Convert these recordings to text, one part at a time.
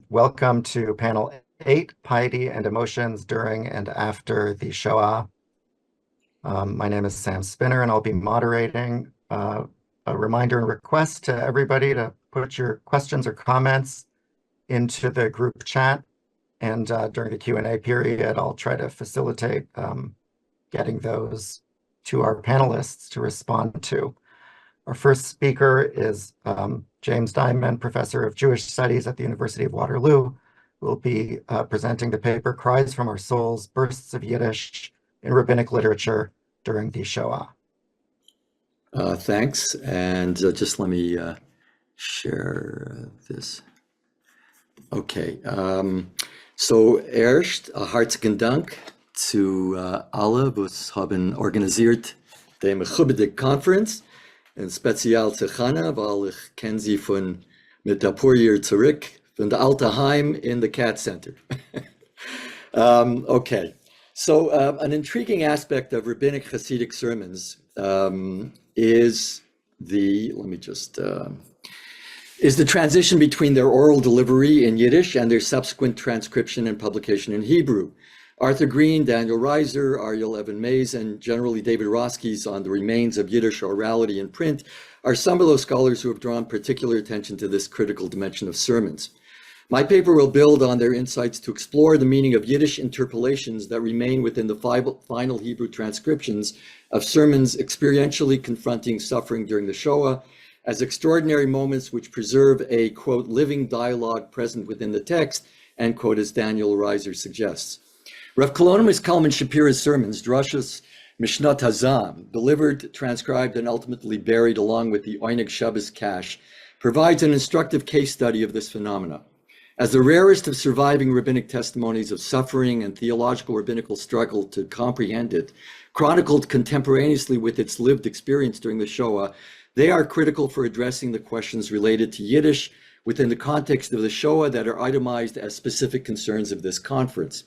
Welcome to panel 8, Piety and Emotions During and After the Shoah. My name is Sam Spinner, and I'll be moderating. A reminder and request to everybody to put your questions or comments into the group chat. And during the Q&A period, I'll try to facilitate getting those to our panelists to respond to. Our first speaker is James Diamond, Professor of Jewish Studies at the University of Waterloo, who will be presenting the paper Cries from Our Souls, Bursts of Yiddish in Rabbinic Literature During the Shoah. Thanks, and just let me share this. Okay, so erst hartlichen Dank zu alle, was haben organisiert die Mechubede Conference, und speziell zu Chana, weil ich kenne sie von mit ein paar Jahren zurück, von der alte Heim in the Cat Center. Okay, so an intriguing aspect of rabbinic Hasidic sermons is the, is the transition between their oral delivery in Yiddish and their subsequent transcription and publication in Hebrew. Arthur Green, Daniel Reiser, Ariel Evan Mays, and generally David Roski's on the remains of Yiddish orality in print are some of those scholars who have drawn particular attention to this critical dimension of sermons. My paper will build on their insights to explore the meaning of Yiddish interpolations that remain within the final Hebrew transcriptions of sermons experientially confronting suffering during the Shoah as extraordinary moments which preserve a, quote, living dialogue present within the text, end quote, as Daniel Reiser suggests. Rav Kalonymus Kalman Shapira's sermons, Drashos Mishnat Hazam, delivered, transcribed, and ultimately buried along with the Oineg Shabbos cache, provides an instructive case study of this phenomena. As the rarest of surviving rabbinic testimonies of suffering and theological rabbinical struggle to comprehend it, chronicled contemporaneously with its lived experience during the Shoah, they are critical for addressing the questions related to Yiddish within the context of the Shoah that are itemized as specific concerns of this conference.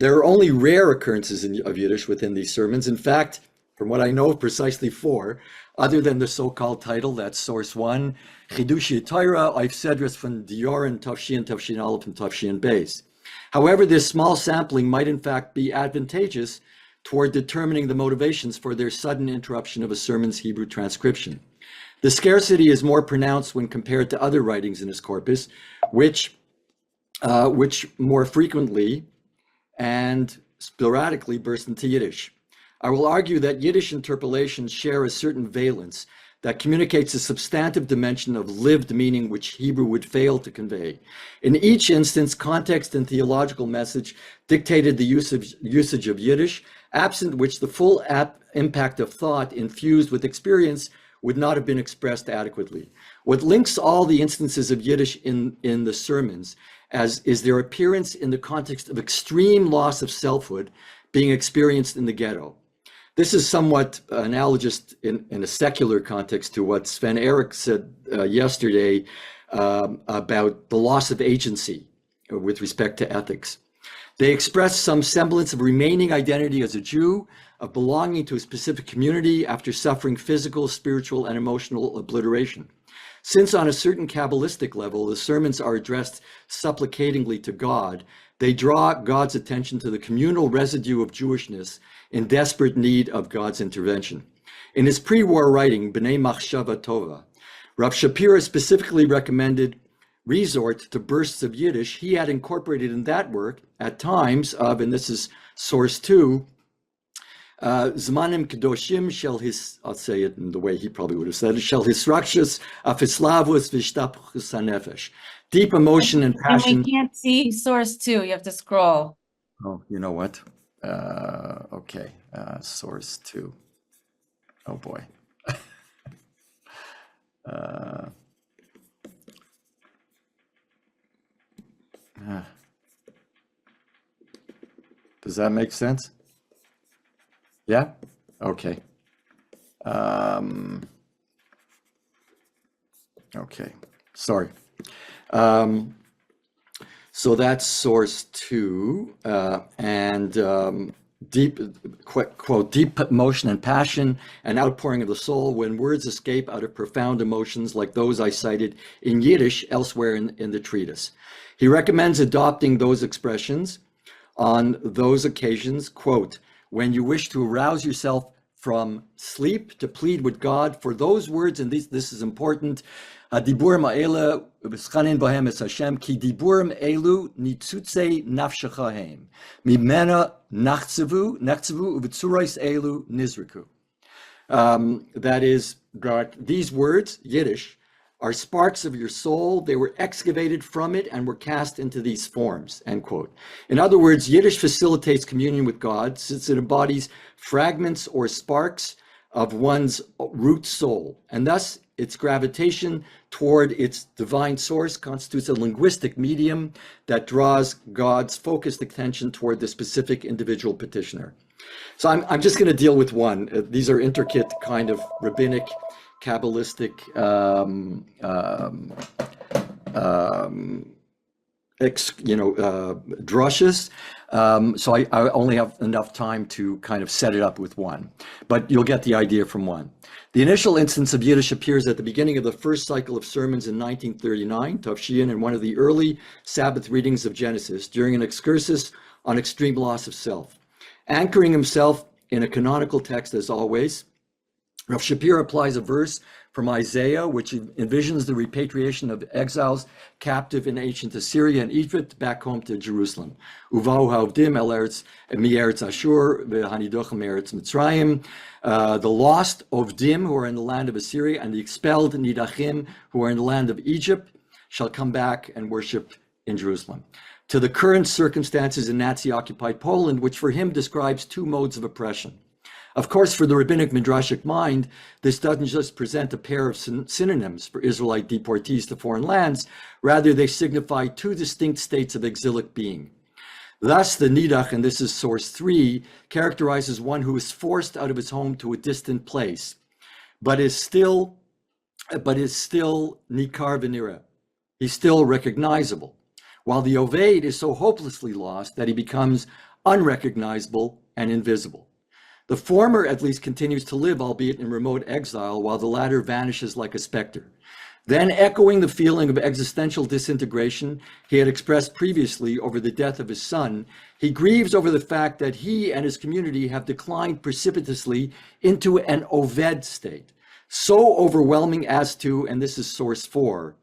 There are only rare occurrences of Yiddish within these sermons. In fact, from what I know, precisely 4, other than the so-called title, that's source 1, Chidushi Torah, Eif Sedras von Dioren, Tafshin Aleph, and Tafshin Beis. However, this small sampling might in fact be advantageous toward determining the motivations for their sudden interruption of a sermon's Hebrew transcription. The scarcity is more pronounced when compared to other writings in his corpus, which more frequently and sporadically burst into Yiddish. I will argue that Yiddish interpolations share a certain valence that communicates a substantive dimension of lived meaning which Hebrew would fail to convey. In each instance, context and theological message dictated the usage of Yiddish, absent which the full impact of thought infused with experience would not have been expressed adequately. What links all the instances of Yiddish in the sermons as is their appearance in the context of extreme loss of selfhood being experienced in the ghetto. This is somewhat analogous in a secular context to what Sven Erik said yesterday about the loss of agency with respect to ethics. They express some semblance of remaining identity as a Jew, of belonging to a specific community after suffering physical, spiritual, and emotional obliteration. Since on a certain Kabbalistic level, the sermons are addressed supplicatingly to God, they draw God's attention to the communal residue of Jewishness in desperate need of God's intervention. In his pre-war writing, B'nai Machshava Tova, Rav Shapira specifically recommended resort to bursts of Yiddish he had incorporated in that work at times of, and this is source 2, Zmanim Kedoshim shel his, I'll say it in the way he probably would have said it, shel hisrakshus afislavus vishtapchus hanefesh. Deep emotion and passion. And we can't see source 2, you have to scroll. Oh, you know what? Okay, source 2. Oh boy. Does that make sense? Yeah? Okay. Okay, sorry. So that's source 2, and deep, quote, deep emotion and passion, an outpouring of the soul when words escape out of profound emotions like those I cited in Yiddish elsewhere in the treatise. He recommends adopting those expressions on those occasions, quote, when you wish to arouse yourself from sleep to plead with God for those words, and this is important, Diburim ha'ela v'schanin bohem es Hashem, ki diburim elu nitzutze nafshecha heim, mimena nachtzevu uv'tzurais elu nizriku. That is, God, these words, Yiddish, are sparks of your soul. They were excavated from it and were cast into these forms, end quote. In other words, Yiddish facilitates communion with God since it embodies fragments or sparks of one's root soul, and thus its gravitation toward its divine source constitutes a linguistic medium that draws God's focused attention toward the specific individual petitioner. So I'm just going to deal with one. These are intricate kind of rabbinic, Kabbalistic drushes. So I only have enough time to kind of set it up with one, but you'll get the idea from one. The initial instance of Yiddish appears at the beginning of the first cycle of sermons in 1939, Tavshin, in one of the early Sabbath readings of Genesis during an excursus on extreme loss of self. Anchoring himself in a canonical text as always, Rav Shapiro applies a verse from Isaiah, which envisions the repatriation of exiles captive in ancient Assyria and Egypt back home to Jerusalem. Uvahu havdim el eretz mi'eretz Ashur v'hanidochem eretz Mitzrayim. The lost Ovdim who are in the land of Assyria and the expelled Nidachim who are in the land of Egypt shall come back and worship in Jerusalem. To the current circumstances in Nazi-occupied Poland, which for him describes two modes of oppression. Of course, for the rabbinic midrashic mind, this doesn't just present a pair of synonyms for Israelite deportees to foreign lands, rather they signify two distinct states of exilic being. Thus, the Nidach, and this is source 3, characterizes one who is forced out of his home to a distant place, but is still Nikar v'nira. He's still recognizable, while the Oved is so hopelessly lost that he becomes unrecognizable and invisible. The former at least continues to live, albeit in remote exile, while the latter vanishes like a specter. Then, echoing the feeling of existential disintegration he had expressed previously over the death of his son, he grieves over the fact that he and his community have declined precipitously into an Oved state, so overwhelming as to, and this is source 4,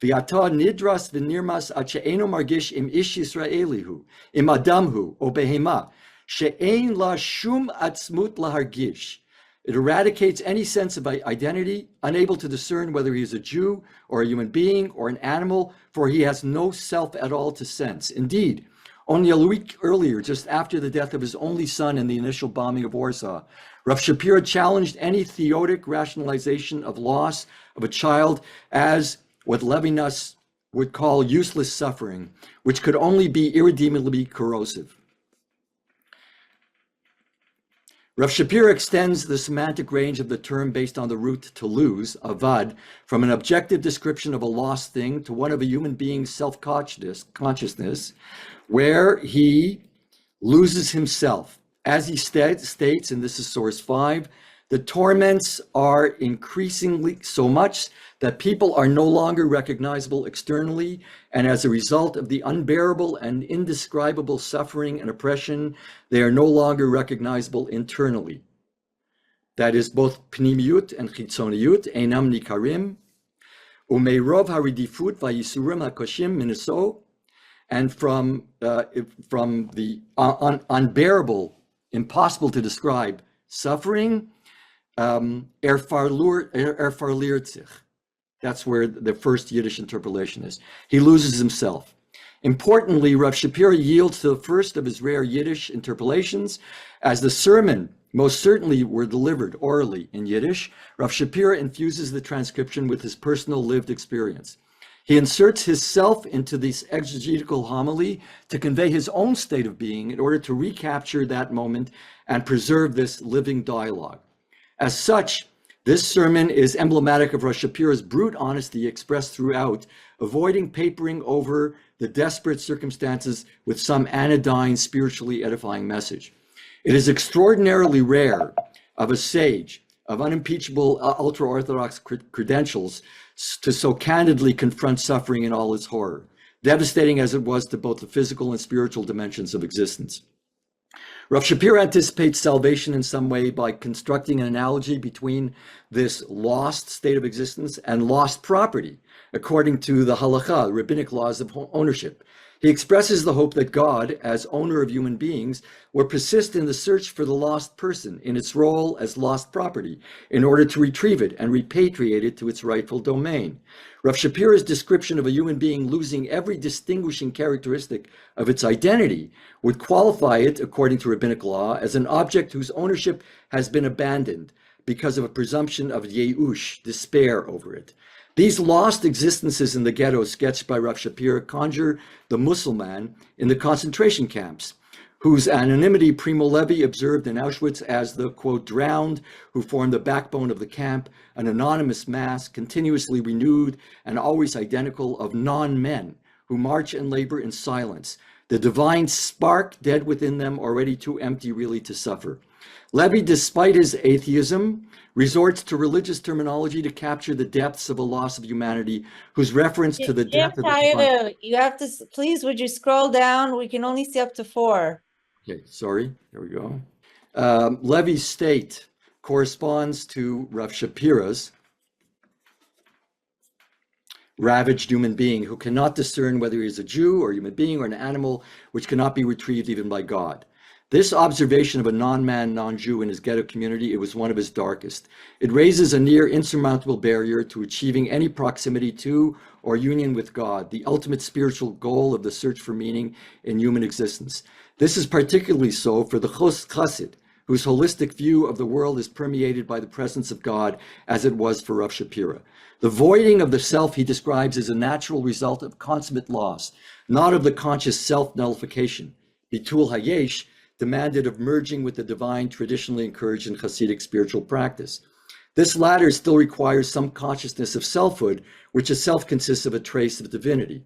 V'ata nidras v'nirmas ad she'eno margish im ish Yisraelihu, im adamhu, o behema, she'ein la shum atzmut lahargish. It eradicates any sense of identity, unable to discern whether he is a Jew or a human being or an animal, for he has no self at all to sense. Indeed, only a week earlier, just after the death of his only son in the initial bombing of Warsaw, Rav Shapiro challenged any theotic rationalization of loss of a child as what Levinas would call useless suffering, which could only be irredeemably corrosive. Rav Shapiro extends the semantic range of the term based on the root to lose, avad, from an objective description of a lost thing to one of a human being's self-consciousness, where he loses himself. As he states, and this is source 5, the torments are increasingly so much that people are no longer recognizable externally, and as a result of the unbearable and indescribable suffering and oppression, they are no longer recognizable internally. That is both pnimiyut and chitzoniyut, einam nikarim, umeirov haridifut vayisurim hakoshim miniso, and from the unbearable, impossible to describe suffering, farliert. That's where the first Yiddish interpolation is. He loses himself. Importantly, Rav Shapiro yields to the first of his rare Yiddish interpolations. As the sermon most certainly were delivered orally in Yiddish, Rav Shapiro infuses the transcription with his personal lived experience. He inserts his self into this exegetical homily to convey his own state of being in order to recapture that moment and preserve this living dialogue. As such, this sermon is emblematic of Rav Shapiro's brute honesty expressed throughout, avoiding papering over the desperate circumstances with some anodyne, spiritually edifying message. It is extraordinarily rare of a sage of unimpeachable ultra-Orthodox credentials to so candidly confront suffering in all its horror, devastating as it was to both the physical and spiritual dimensions of existence. Rav Shapiro anticipates salvation in some way by constructing an analogy between this lost state of existence and lost property, according to the halakha, rabbinic laws of ownership. He expresses the hope that God, as owner of human beings, will persist in the search for the lost person in its role as lost property in order to retrieve it and repatriate it to its rightful domain. Rav Shapiro's description of a human being losing every distinguishing characteristic of its identity would qualify it, according to rabbinic law, as an object whose ownership has been abandoned because of a presumption of yeush, despair over it. These lost existences in the ghetto sketched by Rav Shapiro conjure the Musselman in the concentration camps, whose anonymity Primo Levi observed in Auschwitz as the, quote, drowned who formed the backbone of the camp, an anonymous mass continuously renewed and always identical of non-men who march and labor in silence, the divine spark dead within them, already too empty really to suffer. Levi, despite his atheism, resorts to religious terminology to capture the depths of a loss of humanity, whose reference to the death of the... You have to, please, would you scroll down? We can only see up to 4. Okay, sorry, there we go. Levi's state corresponds to Rav Shapiro's ravaged human being who cannot discern whether he is a Jew or a human being or an animal, which cannot be retrieved even by God. This observation of a non-man, non-Jew in his ghetto community, it was one of his darkest. It raises a near insurmountable barrier to achieving any proximity to or union with God, the ultimate spiritual goal of the search for meaning in human existence. This is particularly so for the Chassid, whose holistic view of the world is permeated by the presence of God, as it was for Rav Shapiro. The voiding of the self he describes as a natural result of consummate loss, not of the conscious self-nullification. Bitul Hayesh, demanded of merging with the divine traditionally encouraged in Hasidic spiritual practice. This latter still requires some consciousness of selfhood, which itself consists of a trace of divinity.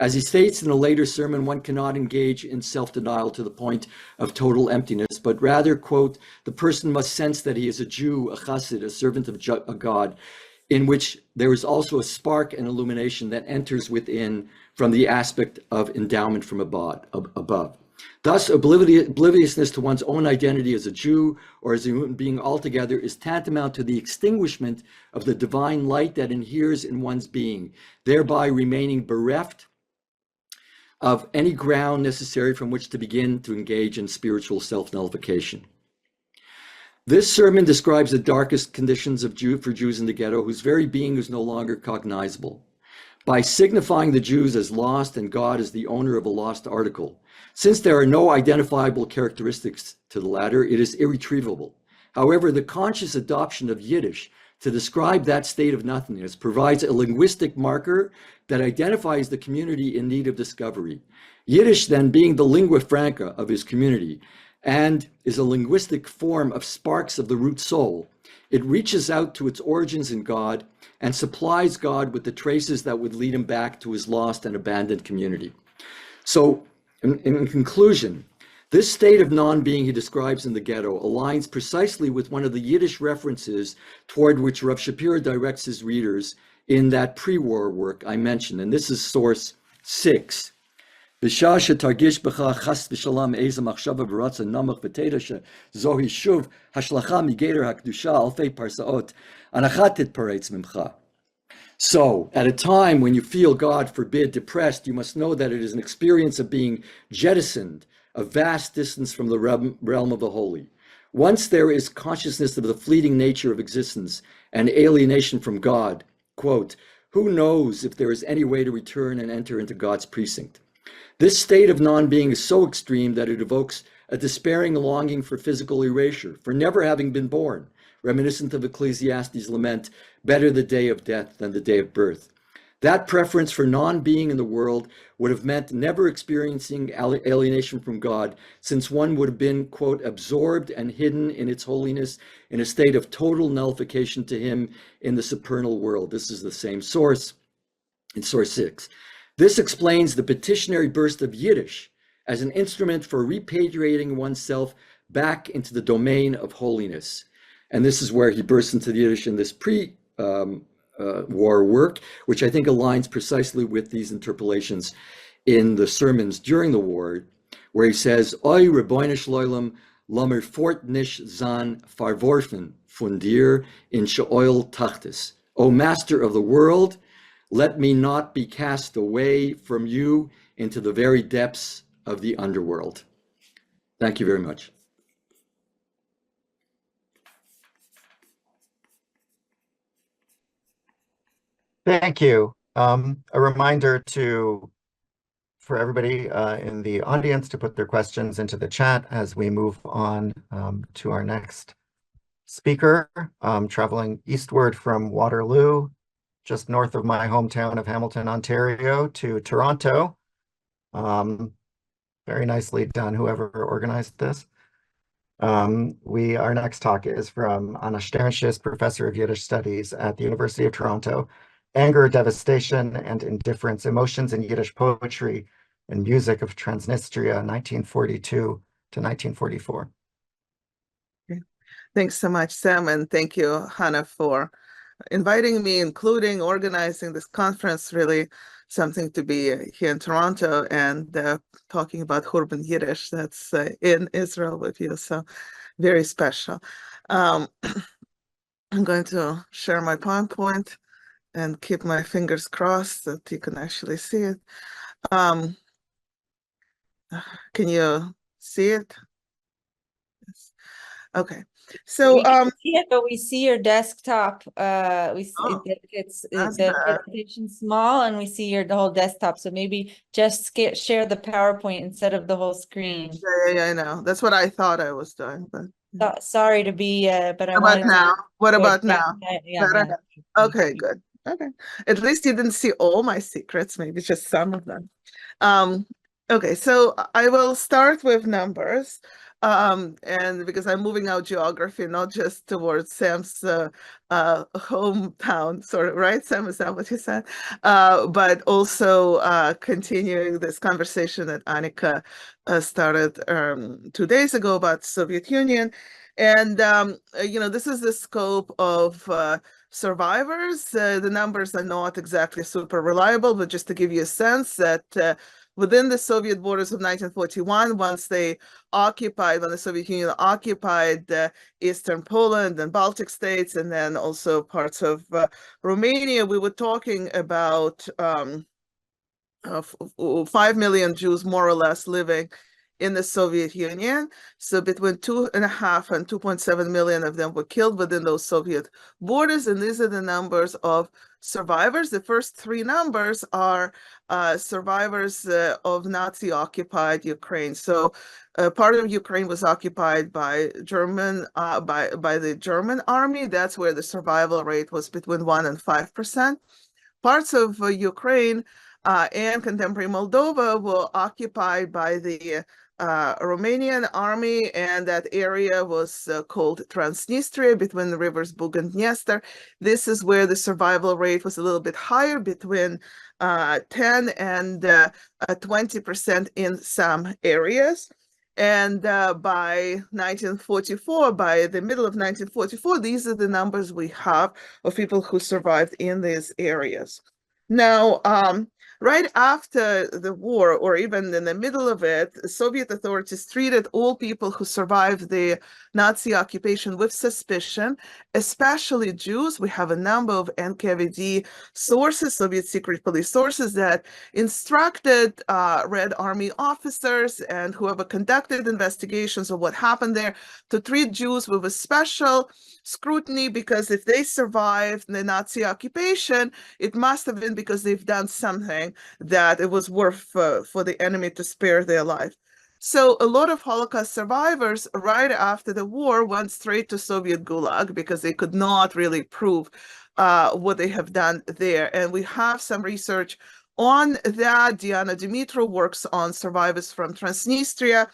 As he states in a later sermon, one cannot engage in self-denial to the point of total emptiness, but rather, quote, the person must sense that he is a Jew, a Chassid, a servant of a God, in which there is also a spark and illumination that enters within from the aspect of endowment from above. Thus, obliviousness to one's own identity as a Jew or as a human being altogether is tantamount to the extinguishment of the divine light that inheres in one's being, thereby remaining bereft of any ground necessary from which to begin to engage in spiritual self-nullification. This sermon describes the darkest conditions of for Jews in the ghetto, whose very being is no longer cognizable. By signifying the Jews as lost and God as the owner of a lost article, since there are no identifiable characteristics to the latter, it is irretrievable. However, the conscious adoption of Yiddish to describe that state of nothingness provides a linguistic marker that identifies the community in need of discovery. Yiddish, then, being the lingua franca of his community and is a linguistic form of sparks of the root soul, it reaches out to its origins in God and supplies God with the traces that would lead him back to his lost and abandoned community. So, in conclusion, this state of non-being he describes in the ghetto aligns precisely with one of the Yiddish references toward which Rav Shapiro directs his readers in that pre-war work I mentioned, and this is source 6. B'shah shetargish b'cha chas v'shalom eza machshava v'ratza namach v'teda shezohi shuv hashlacha migeder hakdusha alfei parsaot anachat titparetz mimcha. So, at a time when you feel, God forbid, depressed, you must know that it is an experience of being jettisoned a vast distance from the realm of the holy. Once there is consciousness of the fleeting nature of existence and alienation from God, quote, who knows if there is any way to return and enter into God's precinct? This state of non-being is so extreme that it evokes a despairing longing for physical erasure, for never having been born, reminiscent of Ecclesiastes' lament, better the day of death than the day of birth. That preference for non-being in the world would have meant never experiencing alienation from God, since one would have been, quote, absorbed and hidden in its holiness in a state of total nullification to him in the supernal world. This is the same source in source 6. This explains the petitionary burst of Yiddish as an instrument for repatriating oneself back into the domain of holiness. And this is where he bursts into the Yiddish in this war work, which I think aligns precisely with these interpolations in the sermons during the war, where he says, Oi Rebbeinu Shloilem, lamer fort nish zan verworfen von dir in Sheol tachtis. O Master of the world, let me not be cast away from you into the very depths of the underworld. Thank you very much. Thank you. A reminder for everybody in the audience to put their questions into the chat as we move on to our next speaker, traveling eastward from Waterloo, just north of my hometown of Hamilton, Ontario, to Toronto. Very nicely done, whoever organized this. Our next talk is from Anna Shternshis, Professor of Yiddish Studies at the University of Toronto. Anger, Devastation, and Indifference, Emotions in Yiddish Poetry and Music of Transnistria, 1942 to 1944. Okay. Thanks so much, Sam, and thank you, Hannah, for inviting me, including organizing this conference. Really something to be here in Toronto and talking about Urban Yiddish that's in Israel with you, so very special. I'm going to share my PowerPoint and keep my fingers crossed that you can actually see it. Can you see it? Yes. Okay. So we can see it, but we see your desktop. We see it's the presentation small, and we see the whole desktop. So maybe just share the PowerPoint instead of the whole screen. Yeah, I know. That's what I thought I was doing, but sorry to be, but I what wanted about now? What about now? Yeah. Okay, good. Okay. At least you didn't see all my secrets, maybe just some of them. Okay, so I will start with numbers. And because I'm moving out geography, not just towards Sam's hometown, sort of, right? Sam, is that what you said? But also continuing this conversation that Annika started 2 days ago about Soviet Union. And, this is the scope of survivors. The numbers are not exactly super reliable, but just to give you a sense that within the Soviet borders of 1941, when the Soviet Union occupied Eastern Poland and Baltic states, and then also parts of Romania, we were talking about 5 million Jews, more or less, living in the Soviet Union. So between 2.5 and 2.7 million of them were killed within those Soviet borders. And these are the numbers of survivors. The first three numbers are survivors of Nazi-occupied Ukraine. So part of Ukraine was occupied by German by the German army. That's where the survival rate was between 1% and 5%. Parts of Ukraine and contemporary Moldova were occupied by the Romanian army, and that area was called Transnistria, between the rivers Bug and Dniester. This is where the survival rate was a little bit higher, between 10 and 20% in some areas. And by 1944, by the middle of 1944, these are the numbers we have of people who survived in these areas. Now, right after the war, or even in the middle of it, Soviet authorities treated all people who survived the Nazi occupation with suspicion, especially Jews. We have a number of NKVD sources, Soviet secret police sources, that instructed Red Army officers and whoever conducted investigations of what happened there to treat Jews with a special scrutiny, because if they survived the Nazi occupation, it must have been because they've done something that it was worth for the enemy to spare their life. So a lot of Holocaust survivors right after the war went straight to Soviet Gulag because they could not really prove what they have done there. And we have some research on that. Diana Dimitrov works on survivors from Transnistria.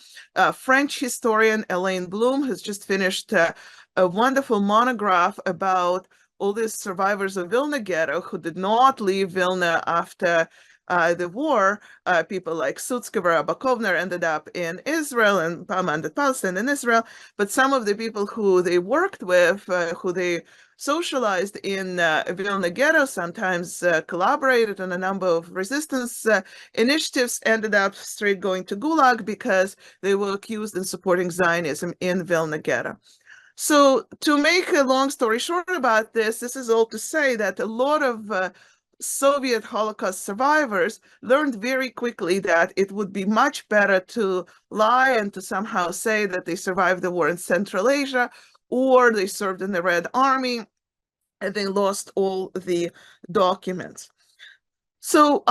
French historian Elaine Bloom has just finished a wonderful monograph about all these survivors of Vilna ghetto who did not leave Vilna after the war, people like Sutskever, Abakovner ended up in Israel, and Palman Palestine in Israel. But some of the people who they worked with, who they socialized in Vilna ghetto, sometimes collaborated on a number of resistance initiatives, ended up straight going to Gulag because they were accused in supporting Zionism in Vilna ghetto. So to make a long story short about this is all to say that a lot of Soviet Holocaust survivors learned very quickly that it would be much better to lie and to somehow say that they survived the war in Central Asia, or they served in the Red Army, and they lost all the documents. So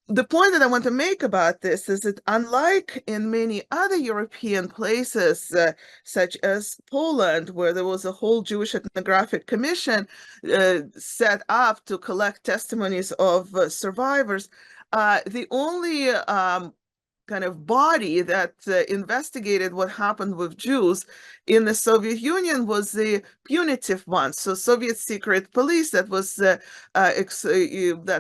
the point that I want to make about this is that unlike in many other European places, such as Poland, where there was a whole Jewish ethnographic commission set up to collect testimonies of survivors, the only kind of body that investigated what happened with Jews in the Soviet Union was the punitive one. So Soviet secret police that was that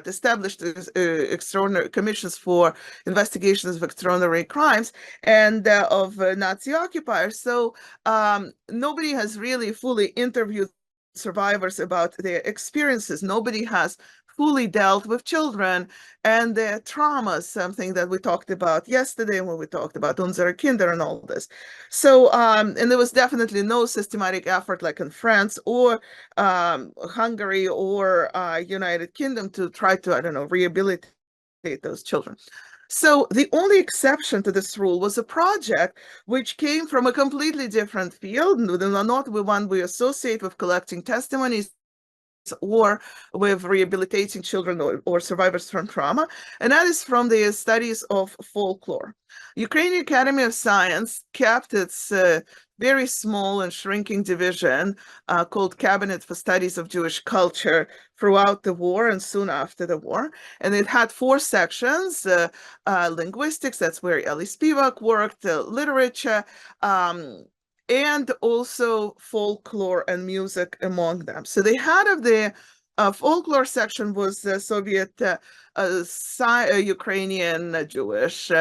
established extraordinary commissions for investigations of extraordinary crimes and of Nazi occupiers. So nobody has really fully interviewed survivors about their experiences. Nobody has fully dealt with children and their traumas, something that we talked about yesterday when we talked about Unsere Kinder and all this. So, and there was definitely no systematic effort like in France or Hungary or United Kingdom to try to, I don't know, rehabilitate those children. So the only exception to this rule was a project which came from a completely different field, not the one we associate with collecting testimonies or with rehabilitating children or survivors from trauma, and that is from the studies of folklore. Ukrainian Academy of Science kept its very small and shrinking division called Cabinet for Studies of Jewish Culture throughout the war and soon after the war. And it had 4 sections, linguistics, that's where Eli Spivak worked, literature, and also folklore and music among them. So the head of the folklore section was the Soviet Ukrainian Jewish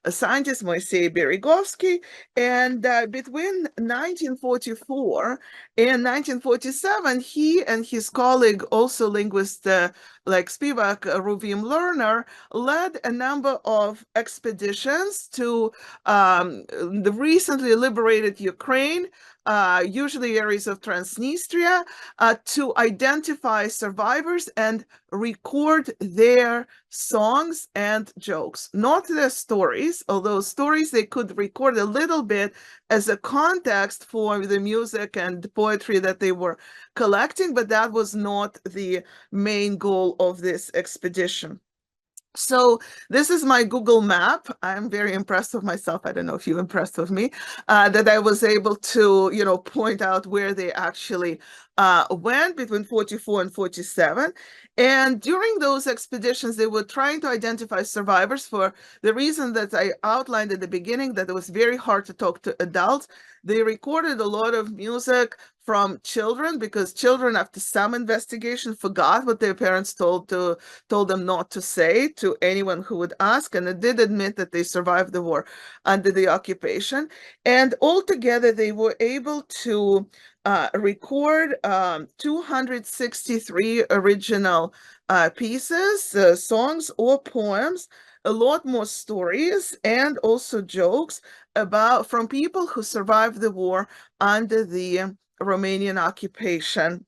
scientist Moisei Beregovsky, and between 1944 and 1947, he and his colleague, also linguist like Spivak, Ruvim Lerner, led a number of expeditions to the recently liberated Ukraine, usually areas of Transnistria, to identify survivors and record their songs and jokes, not their stories, although stories they could record a little bit as a context for the music and poetry that they were collecting, but that was not the main goal of this expedition. So this is my Google map. I'm very impressed with myself. I don't know if you're impressed with me, that I was able to, point out where they actually went between 44 and 47. And during those expeditions, they were trying to identify survivors for the reason that I outlined at the beginning, that it was very hard to talk to adults. They recorded a lot of music from children because children, after some investigation, forgot what their parents told them not to say to anyone who would ask, and they did admit that they survived the war under the occupation. And altogether, they were able to record 263 original pieces, songs or poems, a lot more stories, and also jokes from people who survived the war under the Romanian occupation.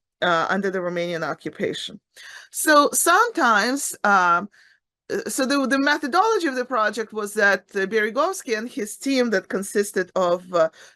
So sometimes, so the methodology of the project was that Beregovsky and his team that consisted of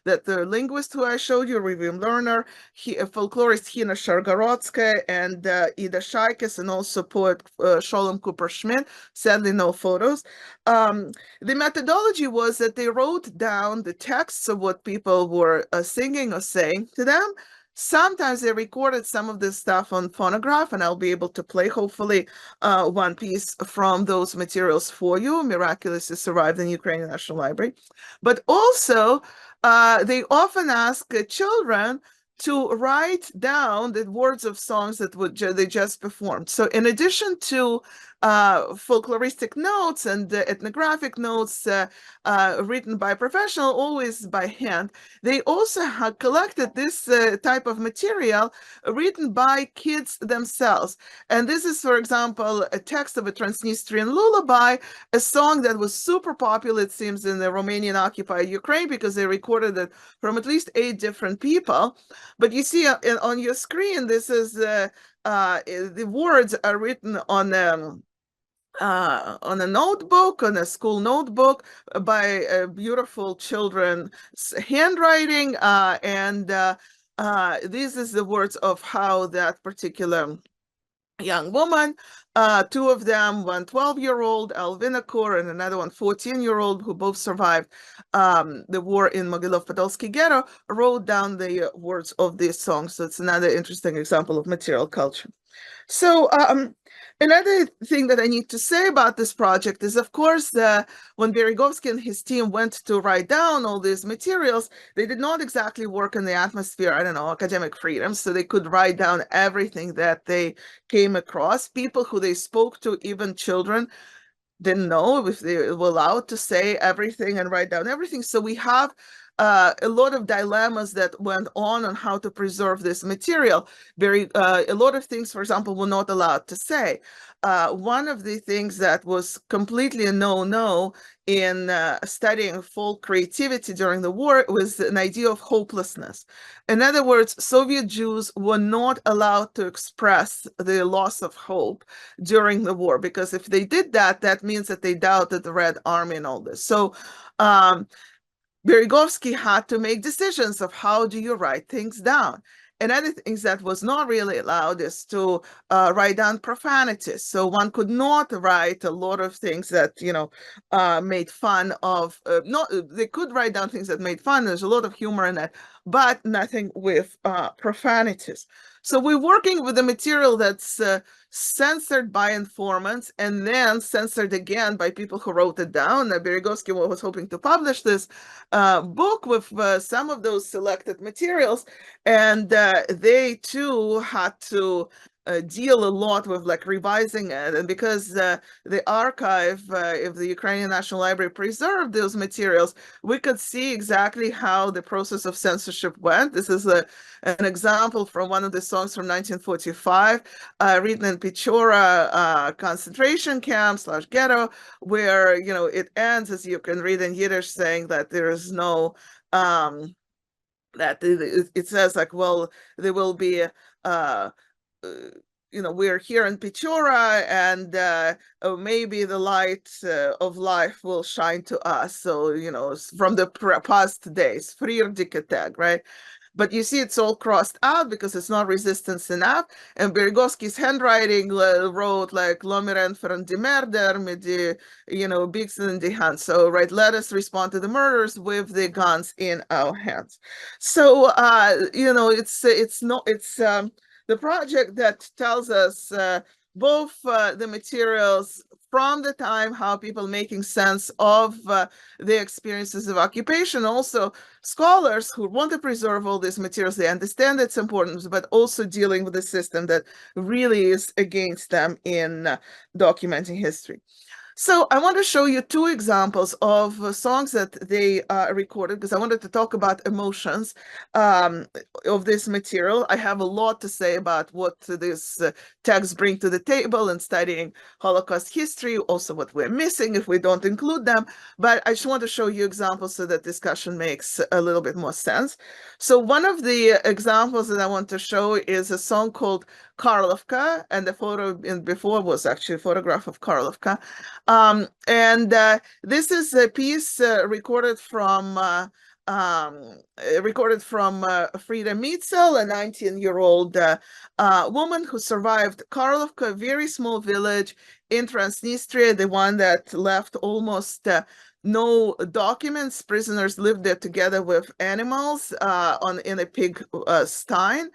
the linguist who I showed you, Ruvim Lerner, a folklorist Hina Shargorodskaya, and Ida Shaikes, and also poet Sholem Cooper-Schmidt, sadly no photos. The methodology was that they wrote down the texts of what people were singing or saying to them. Sometimes they recorded some of this stuff on phonograph, and I'll be able to play, hopefully, one piece from those materials for you. Miraculously survived in Ukrainian National Library. But also, they often ask children to write down the words of songs that they just performed. So in addition to folkloristic notes and ethnographic notes written by professional, always by hand, they also have collected this type of material written by kids themselves. And this is, for example, a text of a Transnistrian lullaby, a song that was super popular, it seems, in the Romanian-occupied Ukraine, because they recorded it from at least 8 different people. But you see on your screen, this is the words are written on a notebook, on a school notebook, by beautiful children's handwriting, and this is the words of how that particular young woman, 2 of them, one 12-year-old, Alvina Kur, and another one 14-year-old, who both survived the war in Mogilov-Podolsky ghetto, wrote down the words of this song. So it's another interesting example of material culture. So another thing that I need to say about this project is, of course, when Beregovsky and his team went to write down all these materials, they did not exactly work in the atmosphere, I don't know, academic freedom, so they could write down everything that they came across. People who they spoke to, even children, didn't know if they were allowed to say everything and write down everything. So we have a lot of dilemmas that went on how to preserve this material. A lot of things, for example, were not allowed to say. One of the things that was completely a no-no in studying folk creativity during the war was an idea of hopelessness. In other words, Soviet Jews were not allowed to express the loss of hope during the war, because if they did that, that means that they doubted the Red Army and all this. So Beregovsky had to make decisions of how do you write things down. And other things that was not really allowed is to write down profanities. So one could not write a lot of things that, made fun of, they could write down things that made fun. There's a lot of humor in it, but nothing with profanities. So we're working with a material that's censored by informants and then censored again by people who wrote it down. Beregovsky was hoping to publish this book with some of those selected materials, and they too had to deal a lot with revising it. And because the archive of the Ukrainian National Library preserved those materials, we could see exactly how the process of censorship went. This is an example from one of the songs from 1945, written in Pechora concentration camp / ghetto, where, it ends, as you can read in Yiddish, saying that there is no, that it says well, there will be, we're here in Pechora, and maybe the light of life will shine to us. So, from the past days, frier tag, right? But you see, it's all crossed out because it's not resistance enough. And Beregovsky's handwriting wrote Lomeren von die Mörder mit die, Bixen in die Hand. So, right, let us respond to the murders with the guns in our hands. So, it's the project that tells us both the materials from the time, how people making sense of the experiences of occupation, also scholars who want to preserve all these materials, they understand its importance, but also dealing with a system that really is against them in documenting history. So I want to show you 2 examples of songs that they recorded, because I wanted to talk about emotions of this material. I have a lot to say about what this texts bring to the table in studying Holocaust history, also what we're missing if we don't include them. But I just want to show you examples so that discussion makes a little bit more sense. So one of the examples that I want to show is a song called Karlovka, and the photo before was actually a photograph of Karlovka. This is a piece recorded from Frida Mitzel, a 19-year-old woman who survived Karlovka, a very small village in Transnistria, the one that left almost no documents. Prisoners lived there together with animals in a pig stein.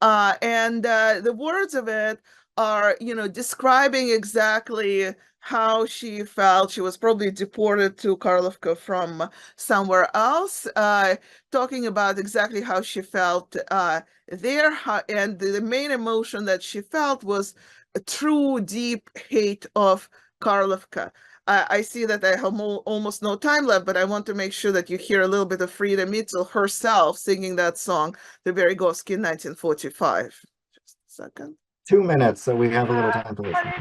And the words of it are, describing exactly how she felt. She was probably deported to Karlovka from somewhere else, talking about exactly how she felt there. And the main emotion that she felt was a true, deep hate of Karlovka. I see that I have almost no time left, but I want to make sure that you hear a little bit of Frida Mitzel herself singing that song, the Berezovsky, 1945. Just a second. 2 minutes, so we have a little time to listen.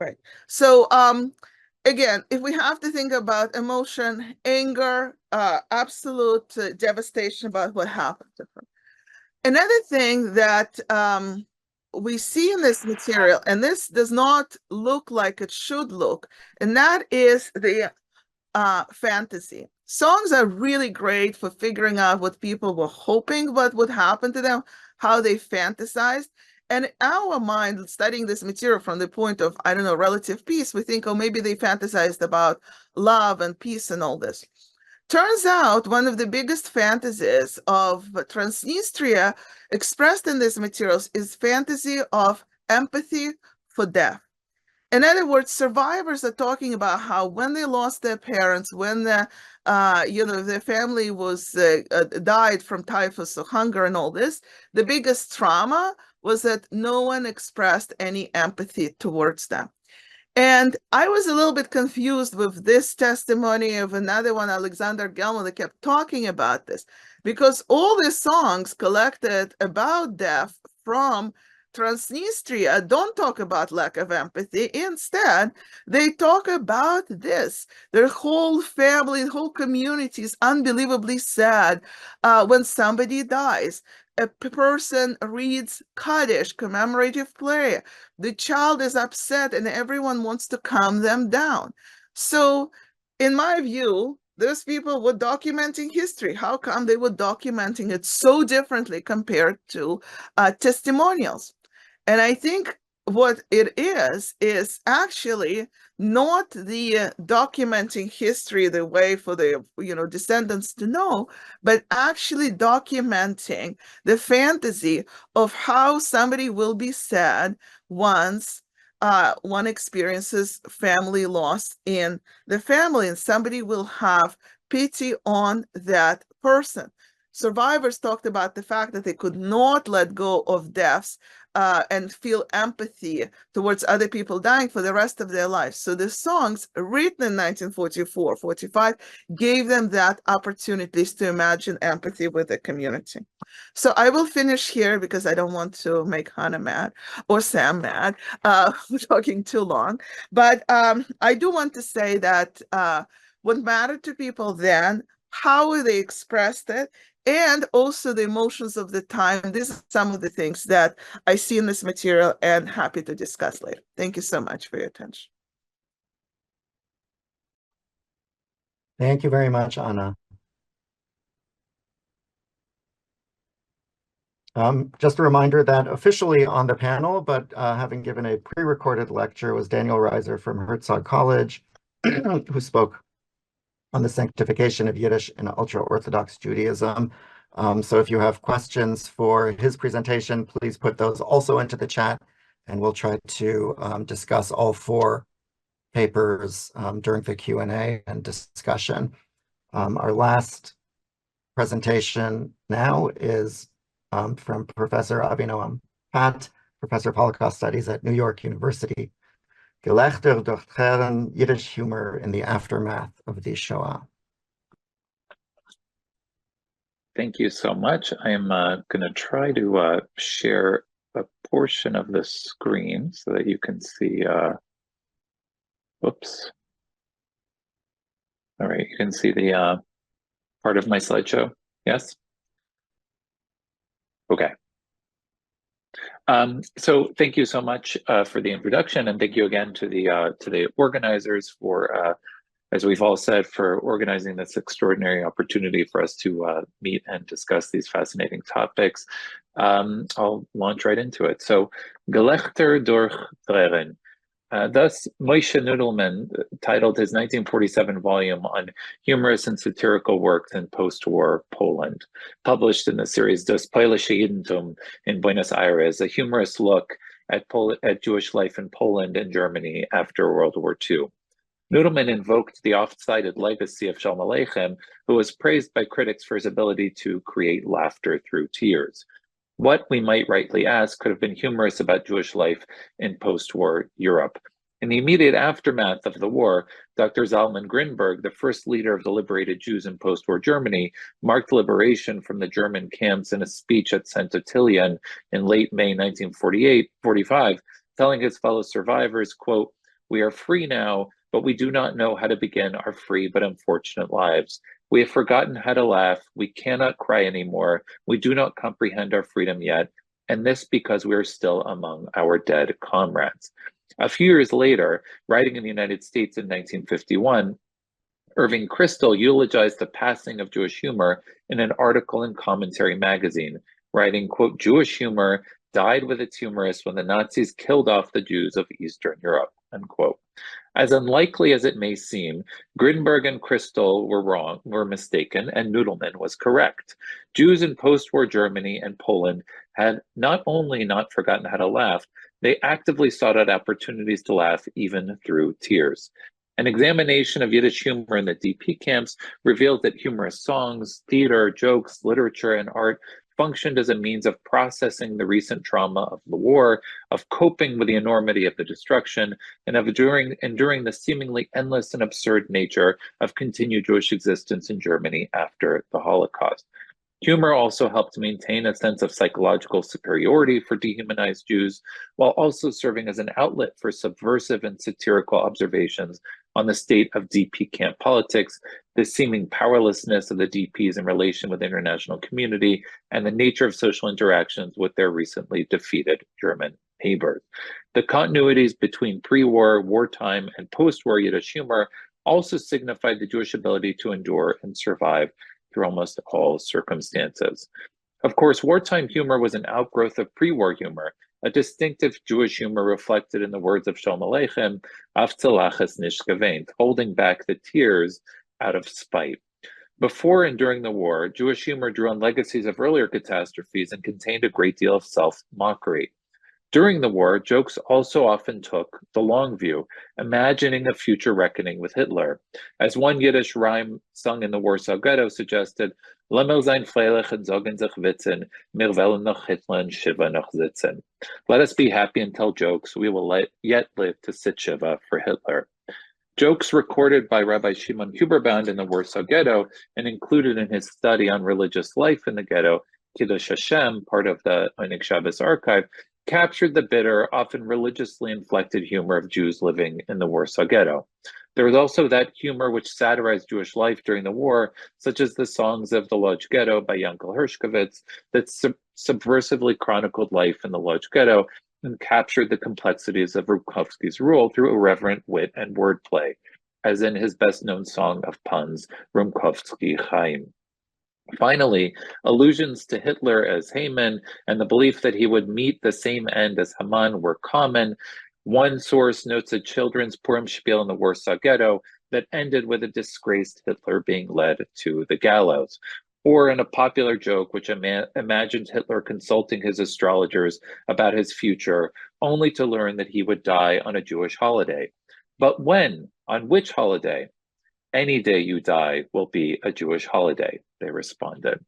Right. So again, if we have to think about emotion, anger, absolute devastation about what happened to her. Another thing that we see in this material, and this does not look like it should look, and that is the fantasy. Songs are really great for figuring out what people were hoping what would happen to them, how they fantasized. And our mind, studying this material from the point of, I don't know, relative peace, we think, oh, maybe they fantasized about love and peace and all this. Turns out one of the biggest fantasies of Transnistria expressed in these materials is fantasy of empathy for death. In other words, survivors are talking about how when they lost their parents, when their family was died from typhus or hunger and all this, the biggest trauma was that no one expressed any empathy towards them. And I was a little bit confused with this testimony of another one, Alexander Gelman, that kept talking about this, because all the songs collected about death from Transnistria don't talk about lack of empathy. Instead, they talk about this. Their whole family, whole community is unbelievably sad when somebody dies. A person reads Kaddish, commemorative prayer. The child is upset and everyone wants to calm them down. So in my view, those people were documenting history. How come they were documenting it so differently compared to testimonials? And I think what it is actually not the documenting history the way for the descendants to know, but actually documenting the fantasy of how somebody will be sad once one experiences family loss in the family, and somebody will have pity on that person. Survivors talked about the fact that they could not let go of deaths and feel empathy towards other people dying for the rest of their lives. So the songs written in 1944, 45 gave them that opportunities to imagine empathy with the community. So I will finish here because I don't want to make Hannah mad or Sam mad. We're talking too long. But I do want to say that what mattered to people then, how they expressed it, and also the emotions of the time. These are some of the things that I see in this material and happy to discuss later. Thank you so much for your attention. Thank you very much, Anna. Just a reminder that officially on the panel, but having given a pre-recorded lecture, was Daniel Reiser from Herzog College, who spoke on the sanctification of Yiddish in ultra-Orthodox Judaism. So if you have questions for his presentation, please put those also into the chat, and we'll try to discuss all 4 papers during the Q&A and discussion. Our last presentation now is from Professor Avinoam Patt, Professor of Holocaust Studies at New York University. Gelächter durchqueren Yiddish humor in the aftermath of the Shoah. Thank you so much. I am going to try to share a portion of the screen so that you can see. Whoops. All right, you can see the part of my slideshow. Yes? Okay. So thank you so much for the introduction, and thank you again to the organizers for, as we've all said, for organizing this extraordinary opportunity for us to meet and discuss these fascinating topics. I'll launch right into it. So, Gelächter durch Tränen. Thus, Moshe Nudelman titled his 1947 volume on humorous and satirical works in post-war Poland, published in the series Das Polnische Judentum in Buenos Aires, a humorous look at Jewish life in Poland and Germany after World War II. Nudelman invoked the oft-cited legacy of Shalom Aleichem, who was praised by critics for his ability to create laughter through tears. What, we might rightly ask, could have been humorous about Jewish life in post-war Europe? In the immediate aftermath of the war, Dr. Zalman Grinberg, the first leader of the liberated Jews in post-war Germany, marked liberation from the German camps in a speech at St. Ottilien in late May 1945, telling his fellow survivors, quote, "We are free now, but we do not know how to begin our free but unfortunate lives. We have forgotten how to laugh. We cannot cry anymore. We do not comprehend our freedom yet. And this because we are still among our dead comrades." A few years later, writing in the United States in 1951, Irving Kristol eulogized the passing of Jewish humor in an article in Commentary magazine, writing, quote, "Jewish humor died with its humorists when the Nazis killed off the Jews of Eastern Europe," unquote. As unlikely as it may seem, Grinberg and Kristol were mistaken, and Nudelman was correct. Jews in post-war Germany and Poland had not only not forgotten how to laugh, they actively sought out opportunities to laugh even through tears. An examination of Yiddish humor in the DP camps revealed that humorous songs, theater, jokes, literature, and art functioned as a means of processing the recent trauma of the war, of coping with the enormity of the destruction, and of enduring the seemingly endless and absurd nature of continued Jewish existence in Germany after the Holocaust. Humor also helped maintain a sense of psychological superiority for dehumanized Jews, while also serving as an outlet for subversive and satirical observations on the state of DP camp politics, the seeming powerlessness of the DPs in relation with the international community, and the nature of social interactions with their recently defeated German neighbors. The continuities between pre-war, wartime, and post-war Yiddish humor also signified the Jewish ability to endure and survive through almost all circumstances. Of course, wartime humor was an outgrowth of pre-war humor, a distinctive Jewish humor reflected in the words of Shalom Aleichem, "Af tzalachas nish geweint," holding back the tears out of spite. Before and during the war, Jewish humor drew on legacies of earlier catastrophes and contained a great deal of self-mockery. During the war, jokes also often took the long view, imagining a future reckoning with Hitler. As one Yiddish rhyme sung in the Warsaw Ghetto suggested, "Lemel sein freilich und sagen sich Witzen, mir wollen noch Hitler und Shiva noch sitzen." Let us be happy and tell jokes, we will yet live to sit Shiva for Hitler. Jokes recorded by Rabbi Shimon Huberbound in the Warsaw Ghetto and included in his study on religious life in the ghetto, Kiddush Hashem, part of the Onik Shabbos archive, captured the bitter, often religiously inflected humor of Jews living in the Warsaw Ghetto. There was also that humor which satirized Jewish life during the war, such as the songs of the Lodz Ghetto by Yankel Hershkovitz, that subversively chronicled life in the Lodz Ghetto and captured the complexities of Rumkowski's rule through irreverent wit and wordplay, as in his best-known song of puns, Rumkowski Chaim. Finally, allusions to Hitler as Haman and the belief that he would meet the same end as Haman were common. One source notes a children's Purim spiel in the Warsaw Ghetto that ended with a disgraced Hitler being led to the gallows, or in a popular joke which imagined Hitler consulting his astrologers about his future, only to learn that he would die on a Jewish holiday. But when? On which holiday? "Any day you die will be a Jewish holiday," they responded.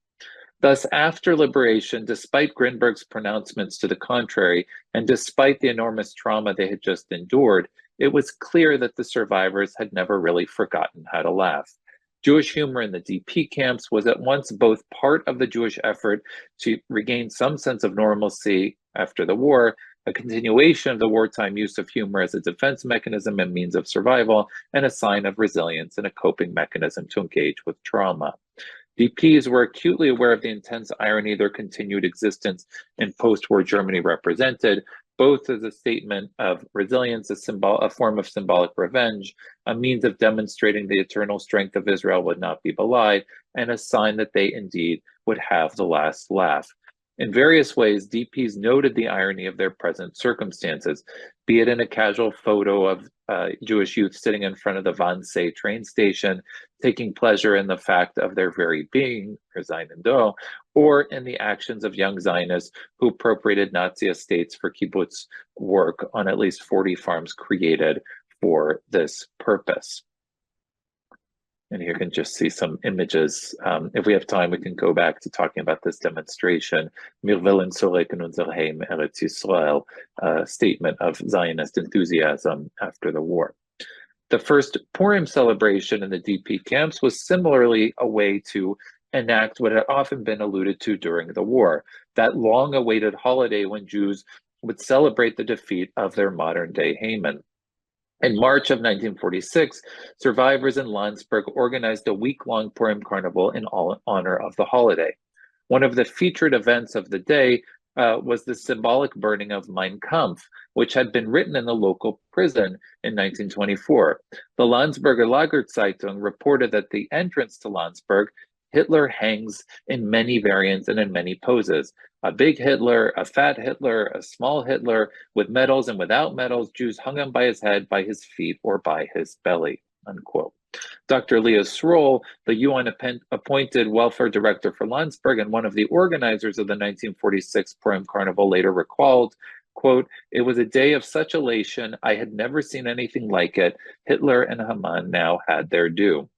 Thus, after liberation, despite Grinberg's pronouncements to the contrary, and despite the enormous trauma they had just endured, it was clear that the survivors had never really forgotten how to laugh. Jewish humor in the DP camps was at once both part of the Jewish effort to regain some sense of normalcy after the war, a continuation of the wartime use of humor as a defense mechanism and means of survival, and a sign of resilience and a coping mechanism to engage with trauma. DPs were acutely aware of the intense irony their continued existence in post-war Germany represented, both as a statement of resilience, a form of symbolic revenge, a means of demonstrating the eternal strength of Israel would not be belied, and a sign that they indeed would have the last laugh. In various ways, DPs noted the irony of their present circumstances, be it in a casual photo of Jewish youth sitting in front of the Wannsee train station, taking pleasure in the fact of their very being, or in the actions of young Zionists who appropriated Nazi estates for kibbutz work on at least 40 farms created for this purpose. And here you can just see some images. If we have time, we can go back to talking about this demonstration. Wir wollen zurück in unser Heim, Eretz Yisrael, a statement of Zionist enthusiasm after the war. The first Purim celebration in the DP camps was similarly a way to enact what had often been alluded to during the war, that long-awaited holiday when Jews would celebrate the defeat of their modern-day Haman. In March of 1946, survivors in Landsberg organized a week-long Purim carnival in honor of the holiday. One of the featured events of the day was the symbolic burning of Mein Kampf, which had been written in the local prison in 1924. The Landsberger Lagerzeitung reported that the entrance to Landsberg, Hitler hangs in many variants and in many poses. A big Hitler, a fat Hitler, a small Hitler, with medals and without medals, Jews hung him by his head, by his feet, or by his belly, unquote. Dr. Leah Sroll, the UN-appointed welfare director for Landsberg and one of the organizers of the 1946 Purim Carnival, later recalled, quote, "It was a day of such elation, I had never seen anything like it. Hitler and Haman now had their due."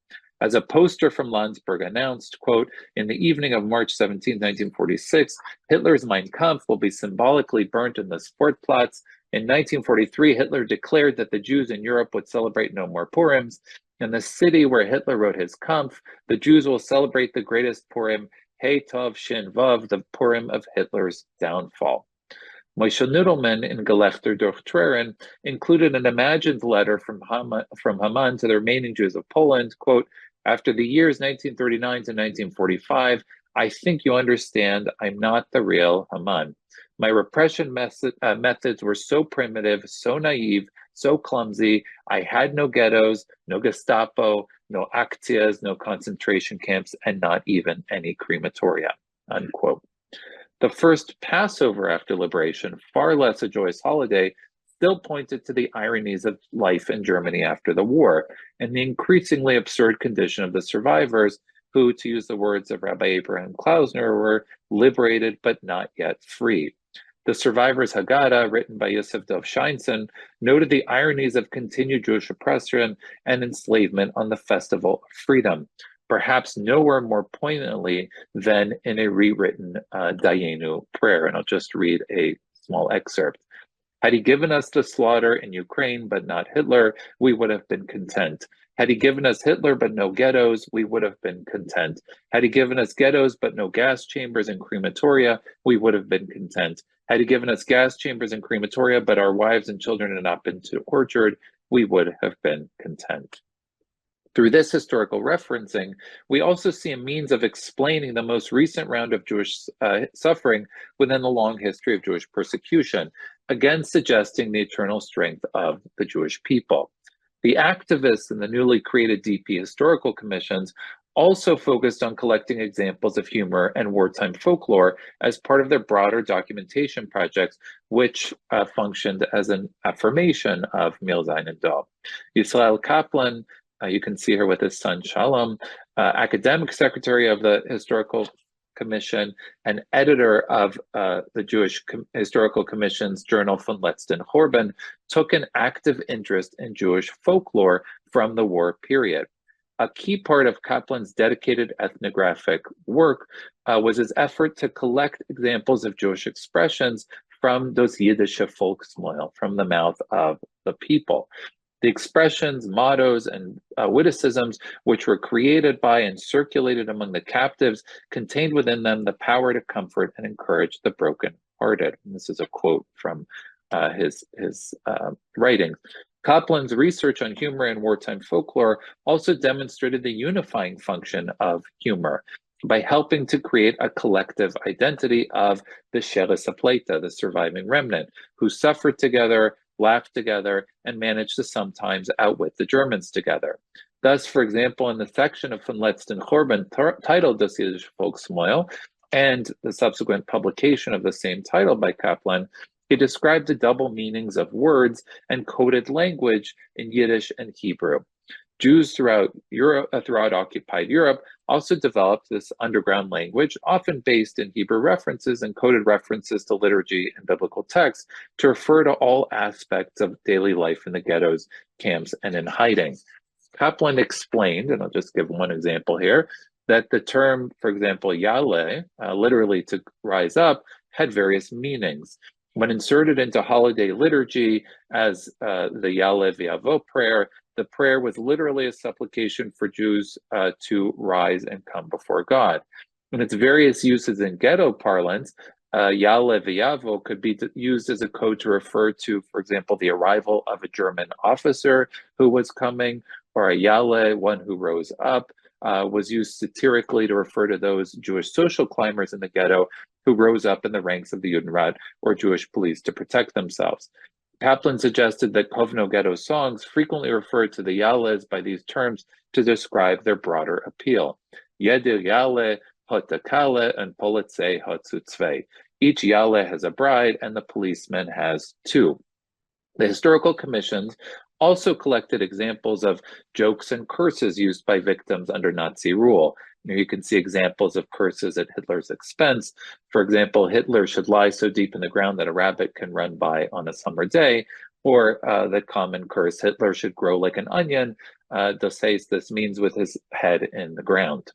As a poster from Landsberg announced, quote, "In the evening of March 17, 1946, Hitler's Mein Kampf will be symbolically burnt in the Sportplatz. In 1943, Hitler declared that the Jews in Europe would celebrate no more Purims. In the city where Hitler wrote his Kampf, the Jews will celebrate the greatest Purim, Hey Tov Shin Vav, the Purim of Hitler's downfall." Moshe Nudelman in Gelächter durch Tränen included an imagined letter from Haman to the remaining Jews of Poland, quote, "After the years 1939 to 1945, I think you understand I'm not the real Haman. My repression methods were so primitive, so naive, so clumsy. I had no ghettos, no Gestapo, no aktias, no concentration camps, and not even any crematoria," unquote. The first Passover after liberation, far less a joyous holiday, still pointed to the ironies of life in Germany after the war and the increasingly absurd condition of the survivors who, to use the words of Rabbi Abraham Klausner, were liberated but not yet free. The Survivors' Haggadah, written by Yosef Dov Scheinson, noted the ironies of continued Jewish oppression and enslavement on the Festival of Freedom, perhaps nowhere more poignantly than in a rewritten Dayenu prayer. And I'll just read a small excerpt. "Had he given us the slaughter in Ukraine, but not Hitler, we would have been content. Had he given us Hitler, but no ghettos, we would have been content. Had he given us ghettos, but no gas chambers and crematoria, we would have been content. Had he given us gas chambers and crematoria, but our wives and children had not been tortured, we would have been content." Through this historical referencing, we also see a means of explaining the most recent round of Jewish suffering within the long history of Jewish persecution, again suggesting the eternal strength of the Jewish people. The activists in the newly created DP historical commissions also focused on collecting examples of humor and wartime folklore as part of their broader documentation projects, which functioned as an affirmation of Mil Zayin and Dov. Yisrael Kaplan, you can see her with his son Shalom, academic secretary of the Historical Commission and editor of the Jewish Historical Commission's journal Von Letzten Chorben, took an active interest in Jewish folklore from the war period. A key part of Kaplan's dedicated ethnographic work was his effort to collect examples of Jewish expressions from those Yiddish Volksmäul, from the mouth of the people. The expressions, mottos, and witticisms which were created by and circulated among the captives contained within them the power to comfort and encourage the brokenhearted. And this is a quote from his writings. Kaplan's research on humor and wartime folklore also demonstrated the unifying function of humor. by helping to create a collective identity of the Sheres HaPleita, the surviving remnant, who suffered together, laughed together, and managed to sometimes outwit the Germans together. Thus, for example, in the section of Von Letzten Chorben titled Das Yiddish Volksmoil, and the subsequent publication of the same title by Kaplan, he described the double meanings of words and coded language in Yiddish and Hebrew. Jews throughout occupied Europe also developed this underground language, often based in Hebrew references and coded references to liturgy and biblical texts, to refer to all aspects of daily life in the ghettos, camps, and in hiding. Kaplan explained, and I'll just give one example here, that the term, for example, yale, literally to rise up, had various meanings. When inserted into holiday liturgy as the Yale V'Avo prayer, the prayer was literally a supplication for Jews to rise and come before God. In its various uses in ghetto parlance, Yale V'Avo could be used as a code to refer to, for example, the arrival of a German officer who was coming, or a Yale, one who rose up, was used satirically to refer to those Jewish social climbers in the ghetto who rose up in the ranks of the Judenrat or Jewish police to protect themselves. Kaplan suggested that Kovno ghetto songs frequently referred to the Yales by these terms to describe their broader appeal. Yedir Yale, Hotakale, and Politse Hotzutzve. Each Yale has a bride, and the policeman has two. The historical commissions also collected examples of jokes and curses used by victims under Nazi rule. Here you can see examples of curses at Hitler's expense. For example, Hitler should lie so deep in the ground that a rabbit can run by on a summer day, or the common curse, Hitler should grow like an onion. Das heißt, this means with his head in the ground.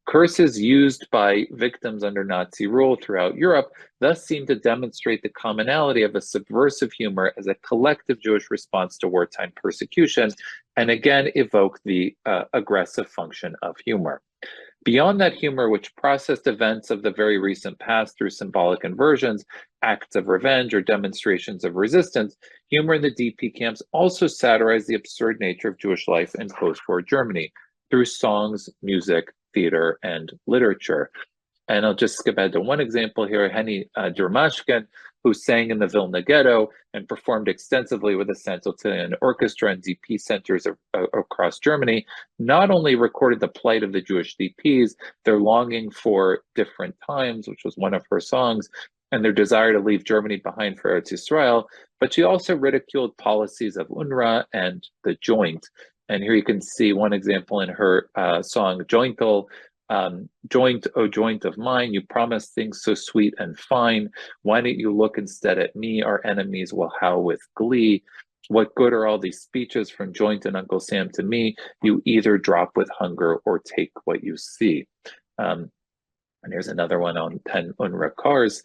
Curses used by victims under Nazi rule throughout Europe thus seem to demonstrate the commonality of a subversive humor as a collective Jewish response to wartime persecution, and again evoke the aggressive function of humor. Beyond that humor, which processed events of the very recent past through symbolic inversions, acts of revenge, or demonstrations of resistance, humor in the DP camps also satirized the absurd nature of Jewish life in post-war Germany through songs, music, theater, and literature. And I'll just skip ahead to one example here. Henny Dermashkin, who sang in the Vilna Ghetto and performed extensively with the Central Italian Orchestra and DP centers across Germany, not only recorded the plight of the Jewish DPs, their longing for different times, which was one of her songs, and their desire to leave Germany behind for Eretz Yisrael, but she also ridiculed policies of UNRWA and the Joint. And here you can see one example in her song, Jointel. Joint, oh joint of mine, you promised things so sweet and fine. Why don't you look instead at me? Our enemies will howl with glee. What good are all these speeches from Joint and Uncle Sam to me? You either drop with hunger or take what you see. And here's another one on 10 UNRWA cars.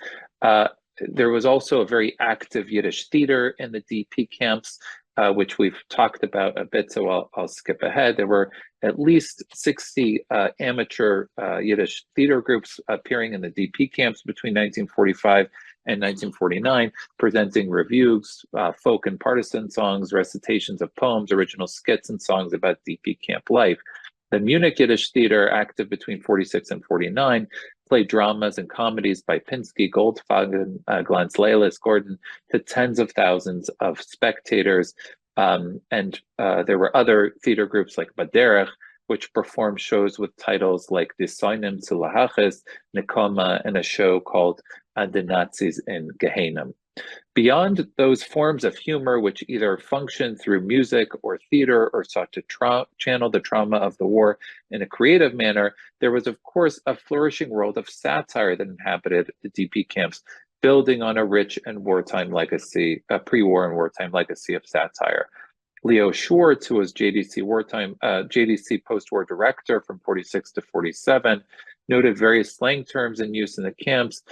There was also a very active Yiddish theater in the DP camps, which we've talked about a bit, so I'll skip ahead. There were at least 60 amateur Yiddish theater groups appearing in the DP camps between 1945 and 1949, presenting reviews, folk and partisan songs, recitations of poems, original skits, and songs about DP camp life. The Munich Yiddish Theater, active between 46 and 49, played dramas and comedies by Pinsky, Goldfagen, Glanz Leilis, Gordon, to tens of thousands of spectators. And there were other theater groups like Baderech, which performed shows with titles like Desoinem zu Lahaches, Nekoma, and a show called The Nazis in Gehenim. Beyond those forms of humor, which either functioned through music or theater or sought to channel the trauma of the war in a creative manner, there was, of course, a flourishing world of satire that inhabited the DP camps, building on a rich and wartime legacy, a pre-war and wartime legacy of satire. Leo Schwartz, who was JDC post-war director from 46 to 47, noted various slang terms in use in the camps,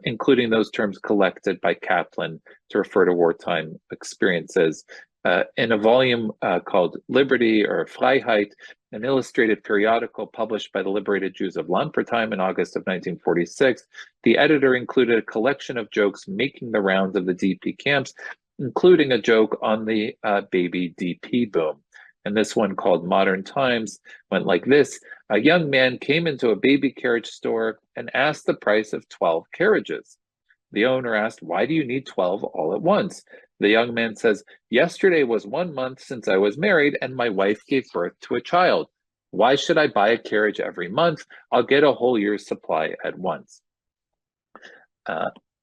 including those terms collected by Kaplan to refer to wartime experiences. In a volume called Liberty or Freiheit, an illustrated periodical published by the liberated Jews of Landparteien in August of 1946, the editor included a collection of jokes making the rounds of the DP camps, including a joke on the baby DP boom. And this one, called Modern Times, went like this: a young man came into a baby carriage store and asked the price of 12 carriages. The owner asked, "Why do you need 12 all at once?" The young man says, "Yesterday was 1 month since I was married and my wife gave birth to a child. Why should I buy a carriage every month? I'll get a whole year's supply at once."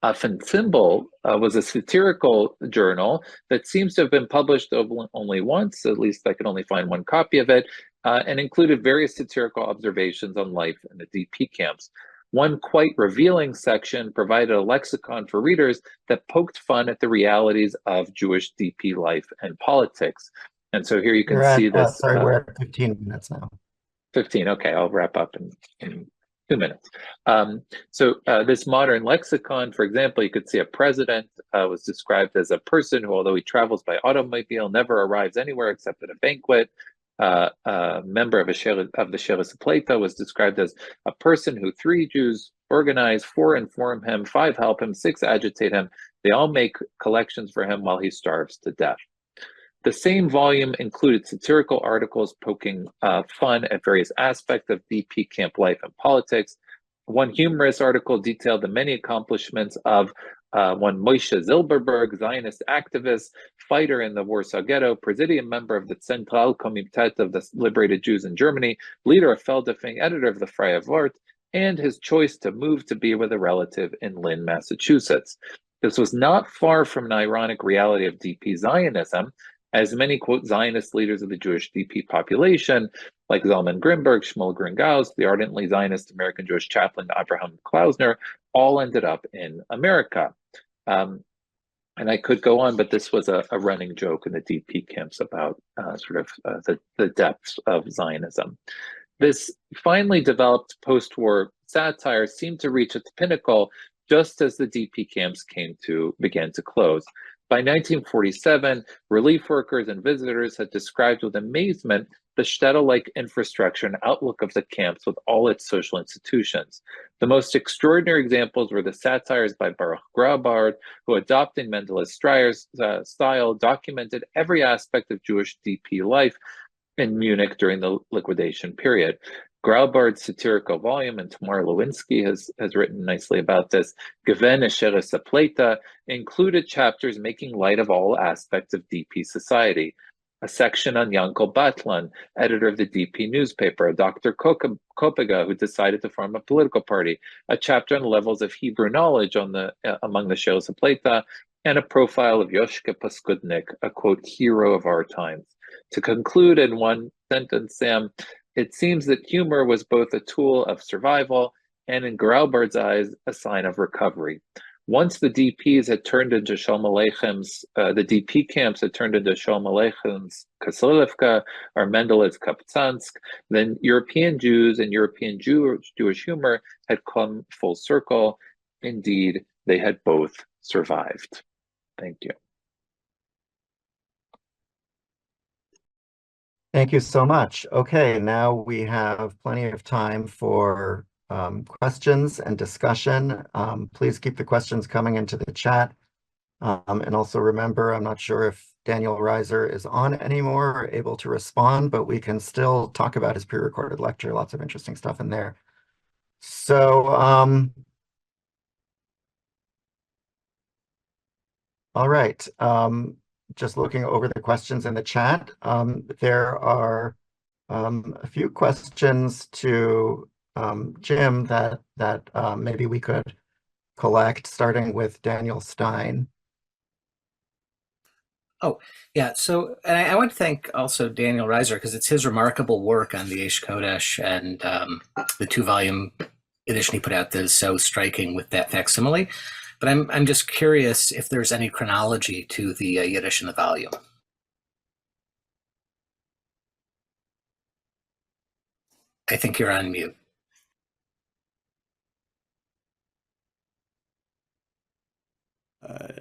Often Symbol was a satirical journal that seems to have been published only once, at least I could only find one copy of it, and included various satirical observations on life in the DP camps. One quite revealing section provided a lexicon for readers that poked fun at the realities of Jewish DP life and politics. And so here you can see this. Sorry, we're at 15 minutes now. 15, okay, I'll wrap up in 2 minutes. This modern lexicon, for example, you could see a president was described as a person who, although he travels by automobile, never arrives anywhere except at a banquet. A member of the Shternshis Plata was described as a person who 3 Jews organize, 4 inform him, 5 help him, 6 agitate him. They all make collections for him while he starves to death. The same volume included satirical articles poking fun at various aspects of DP camp life and politics. One humorous article detailed the many accomplishments of one Moshe Zilberberg, Zionist activist, fighter in the Warsaw Ghetto, presidium member of the Central Komitet of the Liberated Jews in Germany, leader of Feldafing, editor of the Freie Wort, and his choice to move to be with a relative in Lynn, Massachusetts. This was not far from an ironic reality of DP Zionism, as many, quote, Zionist leaders of the Jewish DP population, like Zalman Grimberg, Shmuel Gringaus, the ardently Zionist American Jewish chaplain Abraham Klausner, all ended up in America. And I could go on, but this was a running joke in the DP camps about the depths of Zionism. This finely developed post-war satire seemed to reach its pinnacle just as the DP camps began to close. By 1947, relief workers and visitors had described with amazement the shtetl-like infrastructure and outlook of the camps with all its social institutions. The most extraordinary examples were the satires by Baruch Graubard, who, adopting Mendel's style, documented every aspect of Jewish DP life in Munich during the liquidation period. Graubard's satirical volume, and Tamar Lewinsky has written nicely about this, Gewen Shternshis Plata, included chapters making light of all aspects of DP society. A section on Yankel Batlan, editor of the DP newspaper, Dr. Kopega, who decided to form a political party, a chapter on levels of Hebrew knowledge among the Shternshis Plata, and a profile of Yoshka Paskudnik, a, quote, hero of our times. To conclude in one sentence, Sam, it seems that humor was both a tool of survival and, in Graubard's eyes, a sign of recovery. Once the DPs had turned into Sholem Aleichem's, the DP camps had turned into Sholem Aleichem's Kaslilivka or Mendel's Kaptsansk, then European Jews and European Jewish humor had come full circle. Indeed, they had both survived. Thank you. Thank you so much. Okay, now we have plenty of time for questions and discussion. Please keep the questions coming into the chat. And also remember, I'm not sure if Daniel Reiser is on anymore or able to respond, but we can still talk about his pre-recorded lecture. Lots of interesting stuff in there. So, all right. Just looking over the questions in the chat, there are a few questions to Jim that maybe we could collect, starting with Daniel Stein. Oh, yeah. So and I want to thank also Daniel Reiser, because it's his remarkable work on the Eish Kodesh and the 2-volume edition he put out that is so striking with that facsimile. But I'm just curious if there's any chronology to the Yiddish in the volume. I think you're on mute.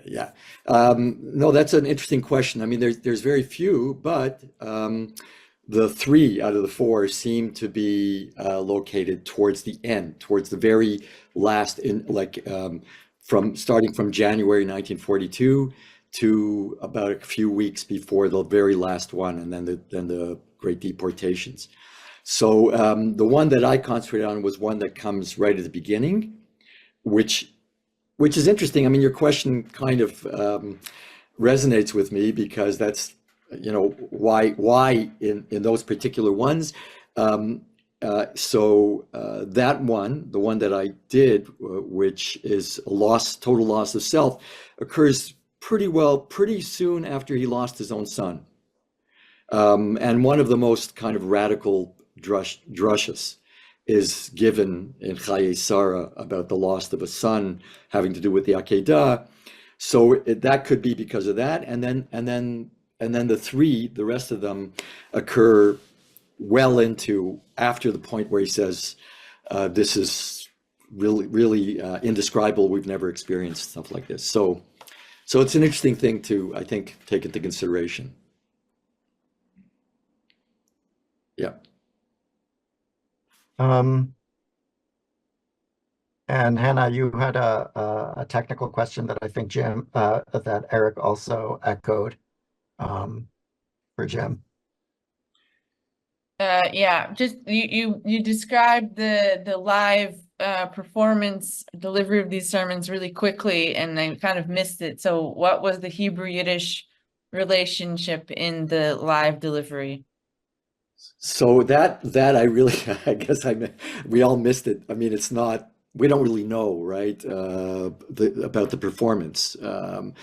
Yeah. No, that's an interesting question. I mean, there's very few, but the 3 out of the 4 seem to be located towards the end, towards the very last, starting from January 1942 to about a few weeks before the very last one, and then the Great Deportations. So the one that I concentrated on was one that comes right at the beginning, which is interesting. I mean, your question kind of resonates with me, because that's, you know, why in those particular ones. That one, the one that I did, which is total loss of self, occurs pretty soon after he lost his own son. And one of the most kind of radical drushes is given in Chaye Sarah about the loss of a son having to do with the Akedah. So that could be because of that, and then the rest of them occur well into after the point where he says, "This is really indescribable. We've never experienced stuff like this." So it's an interesting thing to, I think, take into consideration. Yeah. And Hannah, you had a technical question that I think that Eric also echoed for Jim. Yeah, just you described the live performance delivery of these sermons really quickly, and I kind of missed it. So what was the Hebrew Yiddish relationship in the live delivery? So that I really, I guess we all missed it. I mean, it's not, we don't really know, right, about the performance. And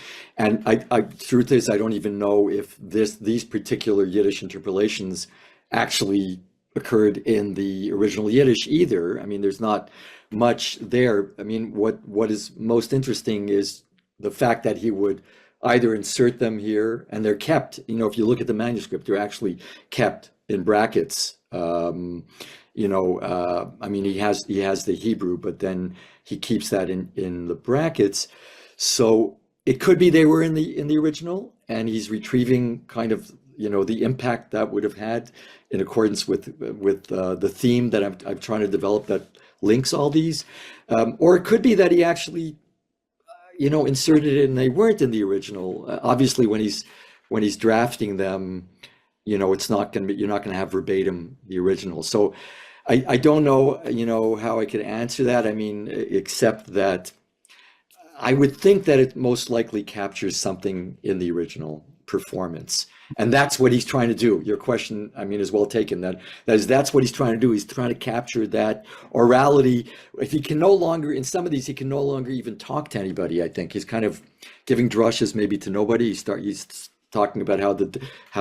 truth is, I don't even know if these particular Yiddish interpolations actually occurred in the original Yiddish either. I mean, there's not much there. I mean, what is most interesting is the fact that he would either insert them here, and they're kept, you know, if you look at the manuscript, they're actually kept in brackets. I mean, he has the Hebrew, but then he keeps that in the brackets. So it could be they were in the original, and he's retrieving kind of, you know, the impact that would have had in accordance with the theme that I'm trying to develop that links all these, or it could be that he actually, you know, inserted it and they weren't in the original. Obviously, when he's drafting them, you know, you're not gonna have verbatim the original. So I don't know, you know, how I could answer that. I mean, except that I would think that it most likely captures something in the original performance. And that's what he's trying to do. Your question, I mean, is well taken. That's what he's trying to do. He's trying to capture that orality. If he can no longer, in some of these, he can no longer even talk to anybody, I think. He's kind of giving drushes maybe to nobody. He's talking about how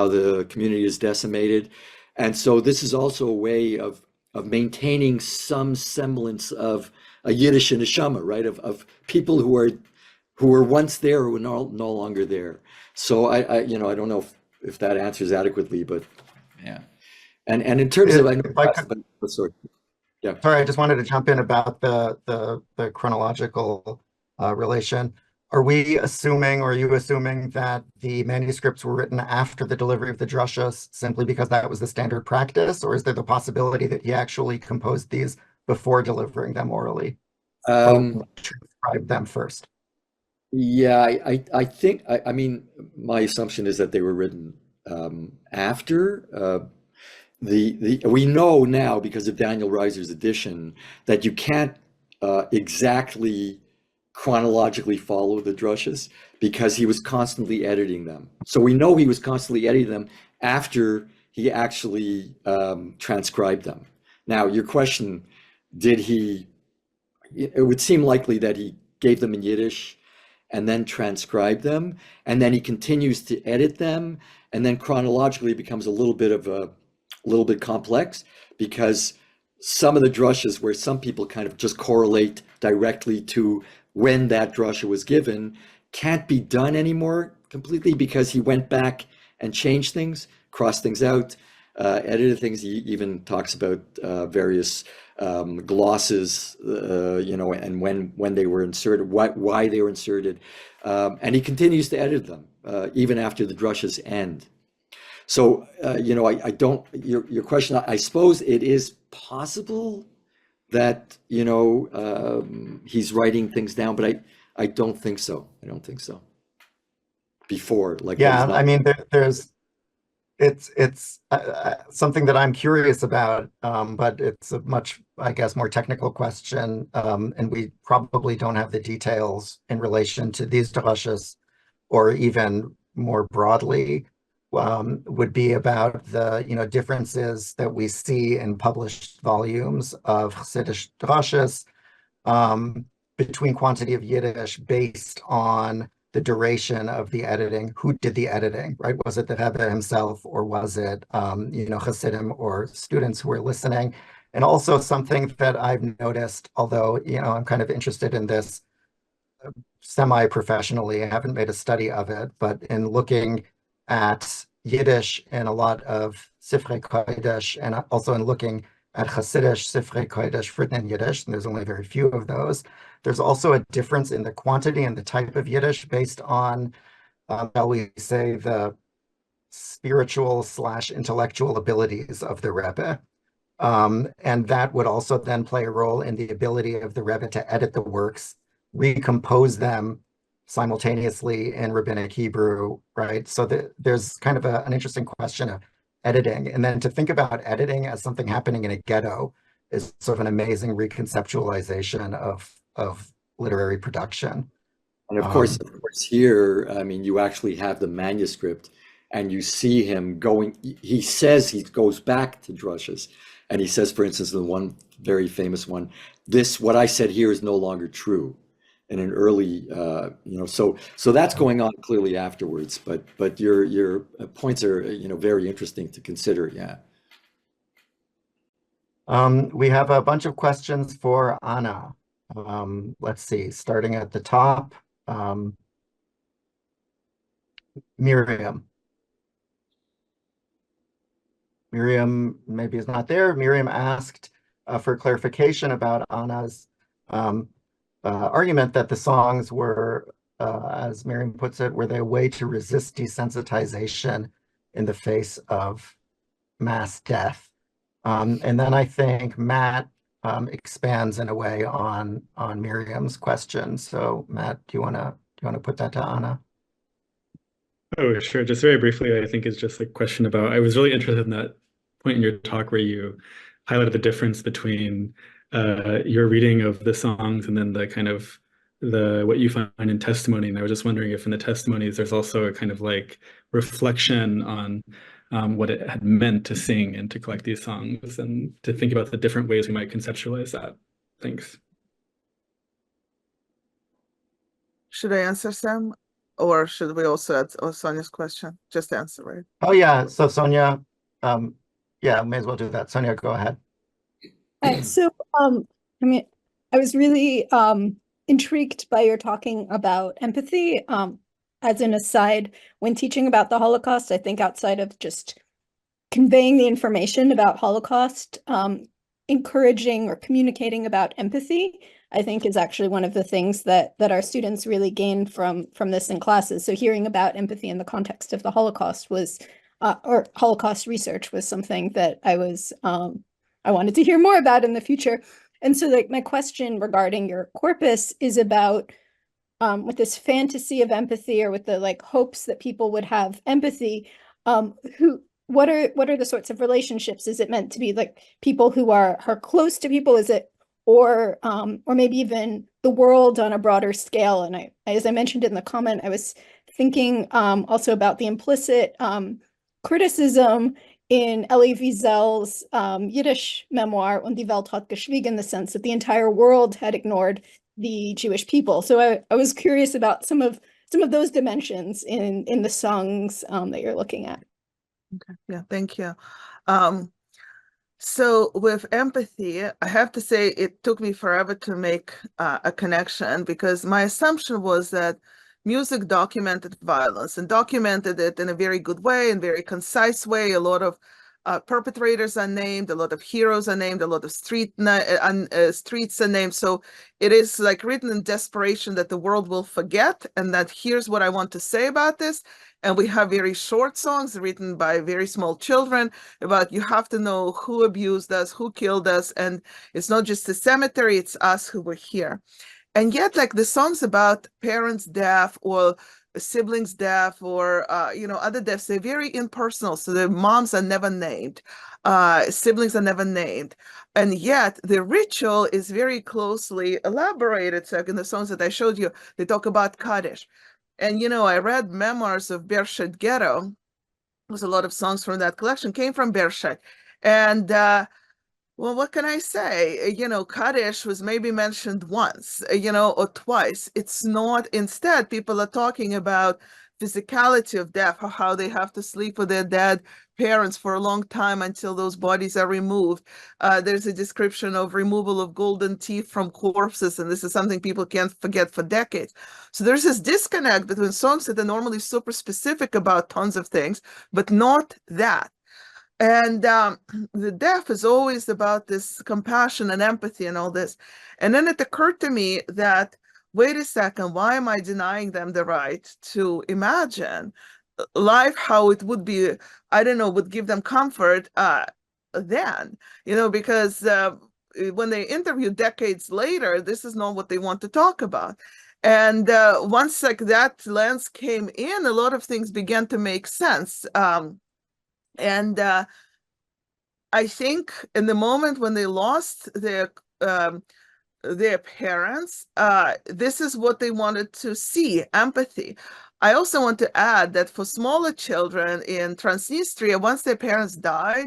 the community is decimated. And so this is also a way of maintaining some semblance of a Yiddish neshama, right? Of people who were once there, who are no longer there. So I you know, I don't know if that answers adequately, but yeah. And in terms of, I know, but sorry. Yeah. Sorry, I just wanted to jump in about the chronological relation. Are we assuming, or are you assuming, that the manuscripts were written after the delivery of the drushas simply because that was the standard practice, or is there the possibility that he actually composed these before delivering them orally? Or transcribed them first? Yeah, I think, I mean, my assumption is that they were written after. We know now, because of Daniel Reiser's edition, that you can't exactly chronologically follow the drushes because he was constantly editing them. So we know he was constantly editing them after he actually transcribed them. Now, your question, it would seem likely that he gave them in Yiddish and then transcribed them, and then he continues to edit them, and then chronologically it becomes a little bit complex, because some of the drushes where some people kind of just correlate directly to when that drusha was given can't be done anymore completely, because he went back and changed things, crossed things out, edited things. He even talks about various glosses, you know, and when they were inserted, why they were inserted, and he continues to edit them even after the drushas end. So you know, I don't. Your question, I suppose it is possible that, you know, he's writing things down, but I don't think so. I don't think so. before? Like, Yeah, I mean, it's something that I'm curious about, but it's a much, I guess, more technical question, and we probably don't have the details in relation to these drushes, or even more broadly, would be about the differences that we see in published volumes of Hasidic drushes, between quantity of Yiddish based on the duration of the editing. Who did the editing, right? Was it the Rebbe himself, or was it, Hasidim or students who were listening? And also something that I've noticed, although, I'm kind of interested in this semi-professionally, I haven't made a study of it, but in looking at Yiddish in a lot of Sifrei Kodesh, and also in looking at Hasidic Sifrei Kodesh written in Yiddish, and there's only very few of those, there's also a difference in the quantity and the type of Yiddish based on, shall we say, the spiritual / intellectual abilities of the Rebbe. And that would also then play a role in the ability of the Rebbe to edit the works, recompose them simultaneously in Rabbinic Hebrew, right? So there's kind of an interesting question of editing. And then to think about editing as something happening in a ghetto is sort of an amazing reconceptualization of literary production. And of course, here, I mean, you actually have the manuscript, and you see him going. He says he goes back to drushes, and he says, for instance, in one very famous one, what I said here is no longer true. In an early, so that's going on clearly afterwards. But your points are, very interesting to consider. Yeah. We have a bunch of questions for Anna. Let's see, starting at the top. Miriam. Miriam maybe is not there. Miriam asked for clarification about Anna's argument that the songs were, as Miriam puts it, were they a way to resist desensitization in the face of mass death? And then I think Matt expands in a way on Miriam's question. So Matt, do you want to put that to Anna? Oh, sure. Just very briefly, I think it's just a question about, I was really interested in that point in your talk where you highlighted the difference between your reading of the songs and then the kind of what you find in testimony. And I was just wondering if in the testimonies, there's also a kind of like reflection on what it had meant to sing and to collect these songs, and to think about the different ways we might conceptualize that. Thanks. Should I answer, Sam? Or should we also add Sonia's question? Just answer, right? Oh, yeah. So Sonia, yeah, may as well do that. Sonia, go ahead. So, I mean, I was really intrigued by your talking about empathy. As an aside, when teaching about the Holocaust, I think outside of just conveying the information about Holocaust, encouraging or communicating about empathy, I think is actually one of the things that our students really gain from this in classes. So hearing about empathy in the context of the Holocaust was, or Holocaust research was something that I wanted to hear more about in the future. And so like my question regarding your corpus is about with this fantasy of empathy, or with the like hopes that people would have empathy, what are the sorts of relationships? Is it meant to be like people who are close to people? Is it or maybe even the world on a broader scale? And as I mentioned in the comment, I was thinking also about the implicit criticism in Elie Wiesel's Yiddish memoir, Und die Welt hat geschwiegen, the sense that the entire world had ignored the Jewish people. So I was curious about some of those dimensions in the songs that you're looking at. Okay, yeah, thank you. So with empathy, I have to say it took me forever to make a connection, because my assumption was that music documented violence and documented it in a very good way, in very concise way. A lot of perpetrators are named, a lot of heroes are named, a lot of streets are named. So it is like written in desperation that the world will forget, and that here's what I want to say about this. And we have very short songs written by very small children about, you have to know who abused us, who killed us, and it's not just a cemetery, it's us who were here. And yet, like the songs about parents' death, or siblings' death or other deaths, they're very impersonal. So the moms are never named, siblings are never named, and yet the ritual is very closely elaborated. So in the songs that I showed you, they talk about Kaddish, and I read memoirs of Beersheba Ghetto. There's a lot of songs from that collection came from Beersheba, and well, what can I say? Kaddish was maybe mentioned once, or twice. It's not, instead, people are talking about physicality of death, how they have to sleep with their dead parents for a long time until those bodies are removed. There's a description of removal of golden teeth from corpses, and this is something people can't forget for decades. So there's this disconnect between songs that are normally super specific about tons of things, but not that. And the deaf is always about this compassion and empathy and all this. And then it occurred to me that, wait a second, why am I denying them the right to imagine life, how it would be, I don't know, would give them comfort then, because when they interview decades later, this is not what they want to talk about. And once that lens came in, a lot of things began to make sense. And I think in the moment when they lost their parents, this is what they wanted to see, empathy. I also want to add that for smaller children in Transnistria, once their parents died,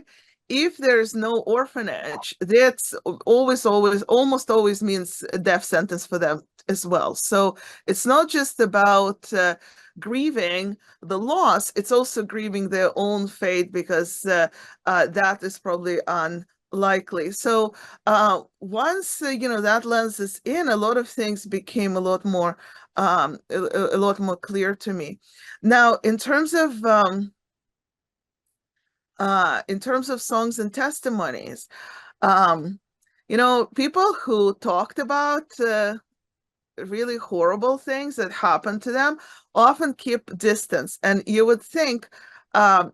if there's no orphanage, that's almost always means a death sentence for them as well. So it's not just about grieving the loss, it's also grieving their own fate, because that is probably unlikely. So once that lens is in, a lot of things became a lot more clear to me. Now, in terms of songs and testimonies, people who talked about really horrible things that happened to them often keep distance. And you would think, and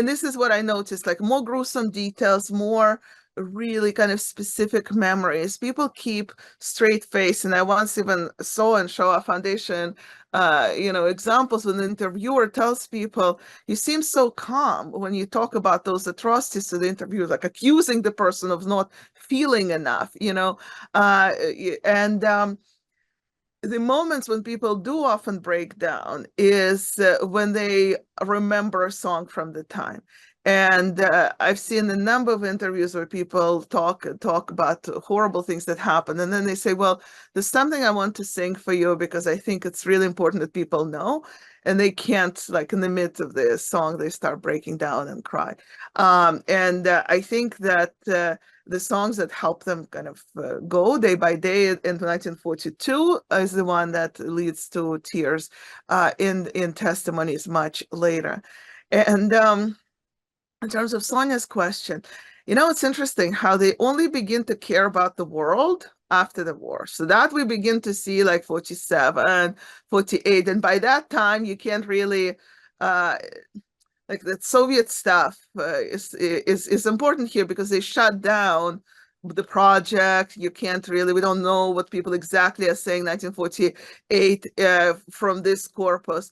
this is what I noticed, like more gruesome details, more really kind of specific memories, people keep straight face. And I once even saw in Shoah Foundation, examples when the interviewer tells people, you seem so calm when you talk about those atrocities to the interviewer, like accusing the person of not feeling enough, the moments when people do often break down is when they remember a song from the time. And I've seen a number of interviews where people talk about horrible things that happen. And then they say, well, there's something I want to sing for you because I think it's really important that people know. And they can't, like in the midst of the song, they start breaking down and cry. And I think that the songs that help them kind of go day by day into 1942 is the one that leads to tears in testimonies much later. And in terms of Sonia's question, it's interesting how they only begin to care about the world after the war. So that we begin to see like 47, 48. And by that time, you can't really, like that Soviet stuff is important here because they shut down the project. You can't really, we don't know what people exactly are saying 1948 from this corpus.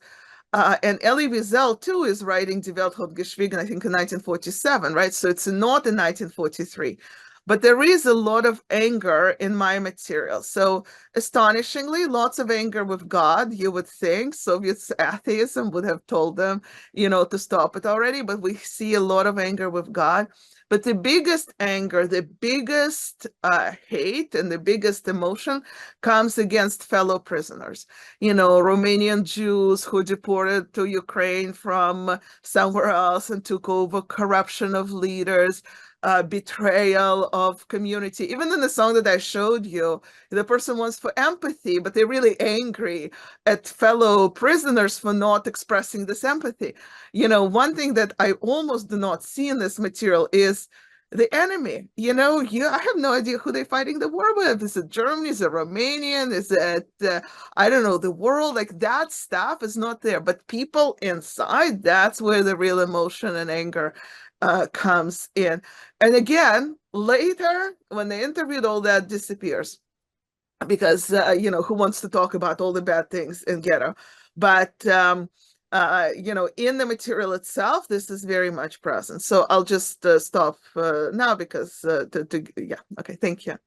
And Elie Wiesel too is writing Die Welt hat geschwiegen, I think in 1947, right? So it's not in 1943. But there is a lot of anger in my material. So astonishingly, lots of anger with God, you would think. Soviet atheism would have told them, to stop it already. But we see a lot of anger with God. But the biggest anger, the biggest hate, and the biggest emotion comes against fellow prisoners. Romanian Jews who deported to Ukraine from somewhere else and took over, corruption of leaders, betrayal of community. Even in the song that I showed you, the person wants for empathy, but they're really angry at fellow prisoners for not expressing this empathy. One thing that I almost do not see in this material is the enemy. I have no idea who they're fighting the war with. Is it Germany? Is it Romanian? Is it, I don't know, the world? Like that stuff is not there. But people inside, that's where the real emotion and anger comes in. And again, later, when they interviewed, all that disappears. because who wants to talk about all the bad things in ghetto? But in the material itself, this is very much present. So I'll just stop now because yeah. Okay, thank you.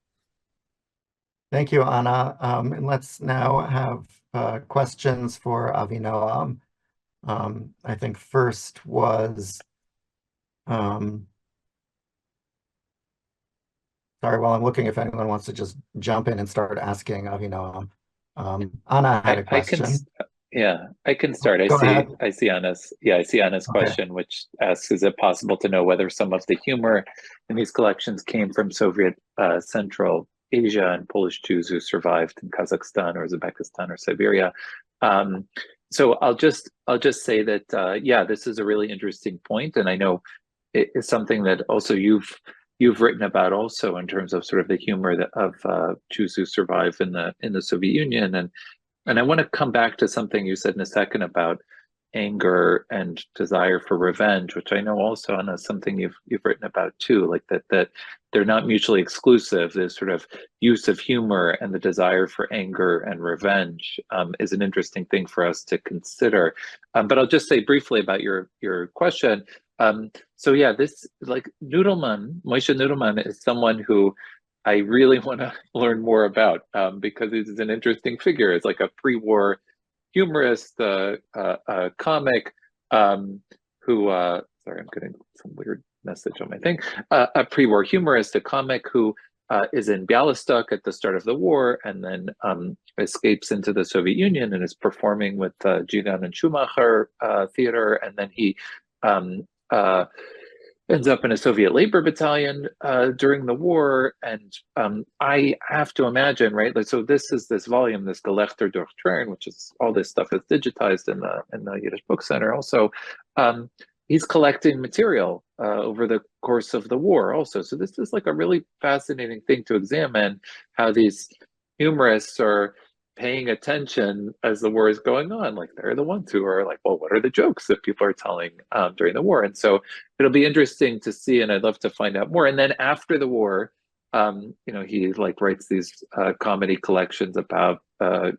Thank you, Anna. And let's now have questions for Avinoam. I think first was, sorry, while I'm looking, if anyone wants to just jump in and start asking Avinoam. Anna had a question. I can start. Go ahead. I see Anna's Okay. question, which asks, is it possible to know whether some of the humor in these collections came from Soviet Central Asia and Polish Jews who survived in Kazakhstan or Uzbekistan or Siberia? So I'll just say that this is a really interesting point, and I know it is something that also you've written about also in terms of sort of the humor of Jews who survive in the Soviet Union, and I want to come back to something you said in a second about anger and desire for revenge, which I know also, Anna, is something you've written about too, like that they're not mutually exclusive. This sort of use of humor and the desire for anger and revenge is an interesting thing for us to consider. But I'll just say briefly about your question. So yeah, this Moshe Nudelman is someone who I really want to learn more about because he's an interesting figure. It's like a pre-war humorist, comic, who, sorry, I'm getting some weird message on my thing, a pre-war humorist, a comic who is in Bialystok at the start of the war and then escapes into the Soviet Union and is performing with Jigan and Schumacher theater, and then he ends up in a Soviet labor battalion during the war. And I have to imagine, right? Like, so this is this volume, this Gelächter durch Tränen, which is all this stuff is digitized in the Yiddish Book Center. Also, he's collecting material over the course of the war also. So this is like a really fascinating thing to examine, how these humorists are paying attention as the war is going on. Like, they're the ones who are like, well, what are the jokes that people are telling during the war? And so it'll be interesting to see, and I'd love to find out more. And then after the war, he like writes these comedy collections about a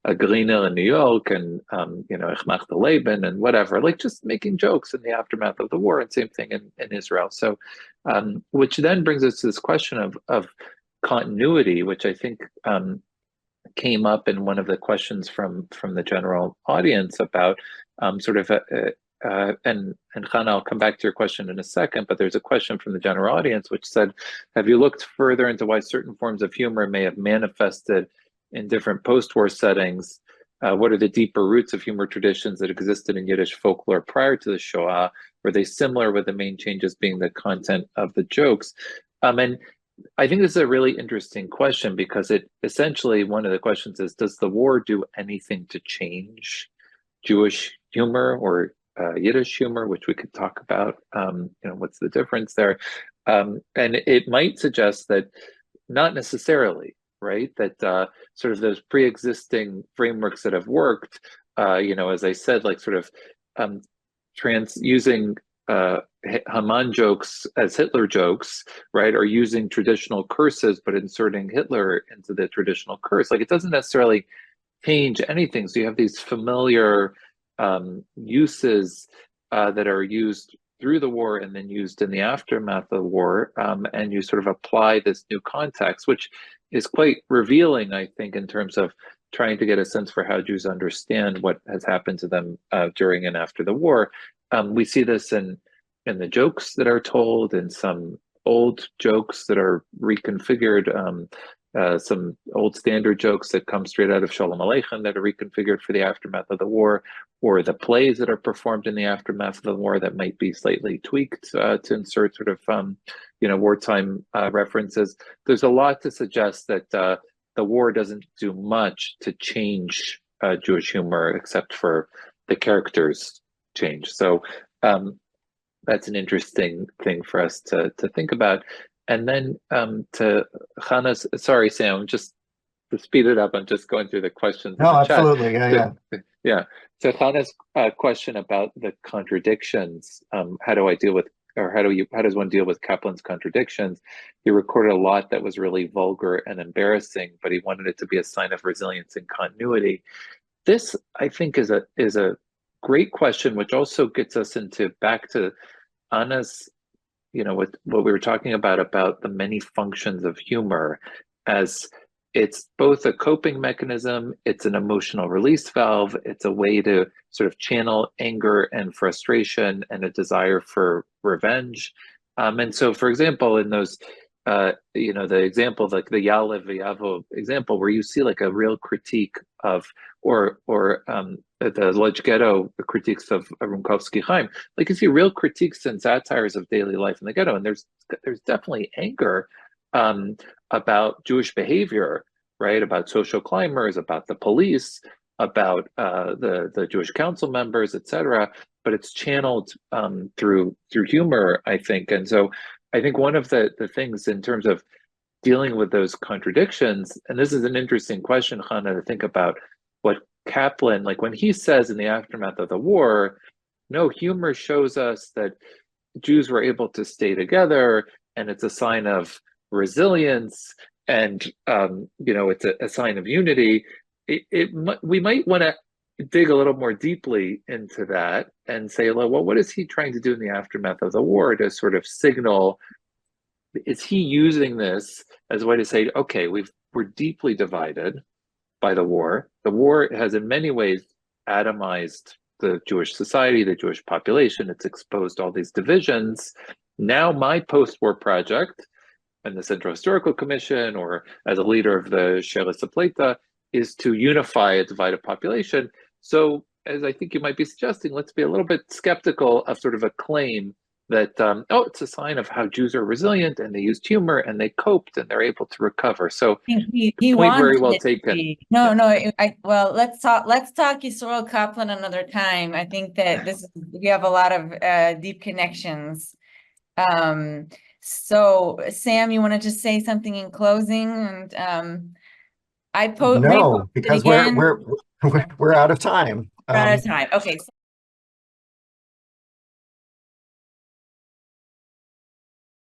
Griner in New York and Ich mach the Leben and whatever, like just making jokes in the aftermath of the war, and same thing in Israel. So which then brings us to this question of continuity, which I think came up in one of the questions from the general audience about and Chana, I'll come back to your question in a second, but there's a question from the general audience which said, have you looked further into why certain forms of humor may have manifested in different post-war settings? What are the deeper roots of humor traditions that existed in Yiddish folklore prior to the Shoah? Were they similar, with the main changes being the content of the jokes? And I think this is a really interesting question, because it essentially, one of the questions is, does the war do anything to change Jewish humor or Yiddish humor, which we could talk about, what's the difference there? And it might suggest that not necessarily, right? That sort of those pre-existing frameworks that have worked, as I said, like sort of using Haman jokes as Hitler jokes, right? Or using traditional curses, but inserting Hitler into the traditional curse. Like, it doesn't necessarily change anything. So you have these familiar uses that are used through the war and then used in the aftermath of the war, and you sort of apply this new context, which is quite revealing, I think, in terms of trying to get a sense for how Jews understand what has happened to them during and after the war. We see this in the jokes that are told, in some old jokes that are reconfigured, some old standard jokes that come straight out of Shalom Aleichem that are reconfigured for the aftermath of the war, or the plays that are performed in the aftermath of the war that might be slightly tweaked to insert sort of wartime references. There's a lot to suggest that the war doesn't do much to change Jewish humor, except for the characters change. So that's an interesting thing for us to think about. And then to Chana's, sorry, Sam, just to speed it up, I'm just going through the questions. No, in the absolutely. chat. Yeah. So Chana's question about the contradictions, how do I deal with or how does one deal with Kaplan's contradictions? He recorded a lot that was really vulgar and embarrassing, but he wanted it to be a sign of resilience and continuity. This, I think, is a great question, which also gets us back to Anna's, what we were talking about the many functions of humor, as it's both a coping mechanism, it's an emotional release valve, it's a way to sort of channel anger and frustration and a desire for revenge. And so, for example, in those, the example, like the Yalev V'Yavo example, where you see like a real critique of, or the Lodge Ghetto critiques of Rumkowski Chaim, like you see real critiques and satires of daily life in the ghetto, and there's definitely anger about Jewish behavior, right? About social climbers, about the police, about the Jewish council members, etc. But it's channeled through humor, I think. And so I think one of the things in terms of dealing with those contradictions, and this is an interesting question, Hannah, to think about what Kaplan, like when he says in the aftermath of the war, no, humor shows us that Jews were able to stay together, and it's a sign of resilience, and it's a sign of unity. We might want to dig a little more deeply into that and say, well, what is he trying to do in the aftermath of the war to sort of signal? Is he using this as a way to say, okay, we're deeply divided by the war. The war has in many ways atomized the Jewish society, the Jewish population. It's exposed all these divisions. Now my post-war project and the Central Historical Commission, or as a leader of the Shela Sapleta, is to unify a divided population. So as I think you might be suggesting, let's be a little bit skeptical of sort of a claim that, it's a sign of how Jews are resilient and they used humor and they coped and they're able to recover. So he point very wanted well it to taken. be. No, well, let's talk Yisrael Kaplan another time. I think that we have a lot of deep connections. So Sam, you want to just say something in closing? And I No, because we're out of time. We're out of time. Okay.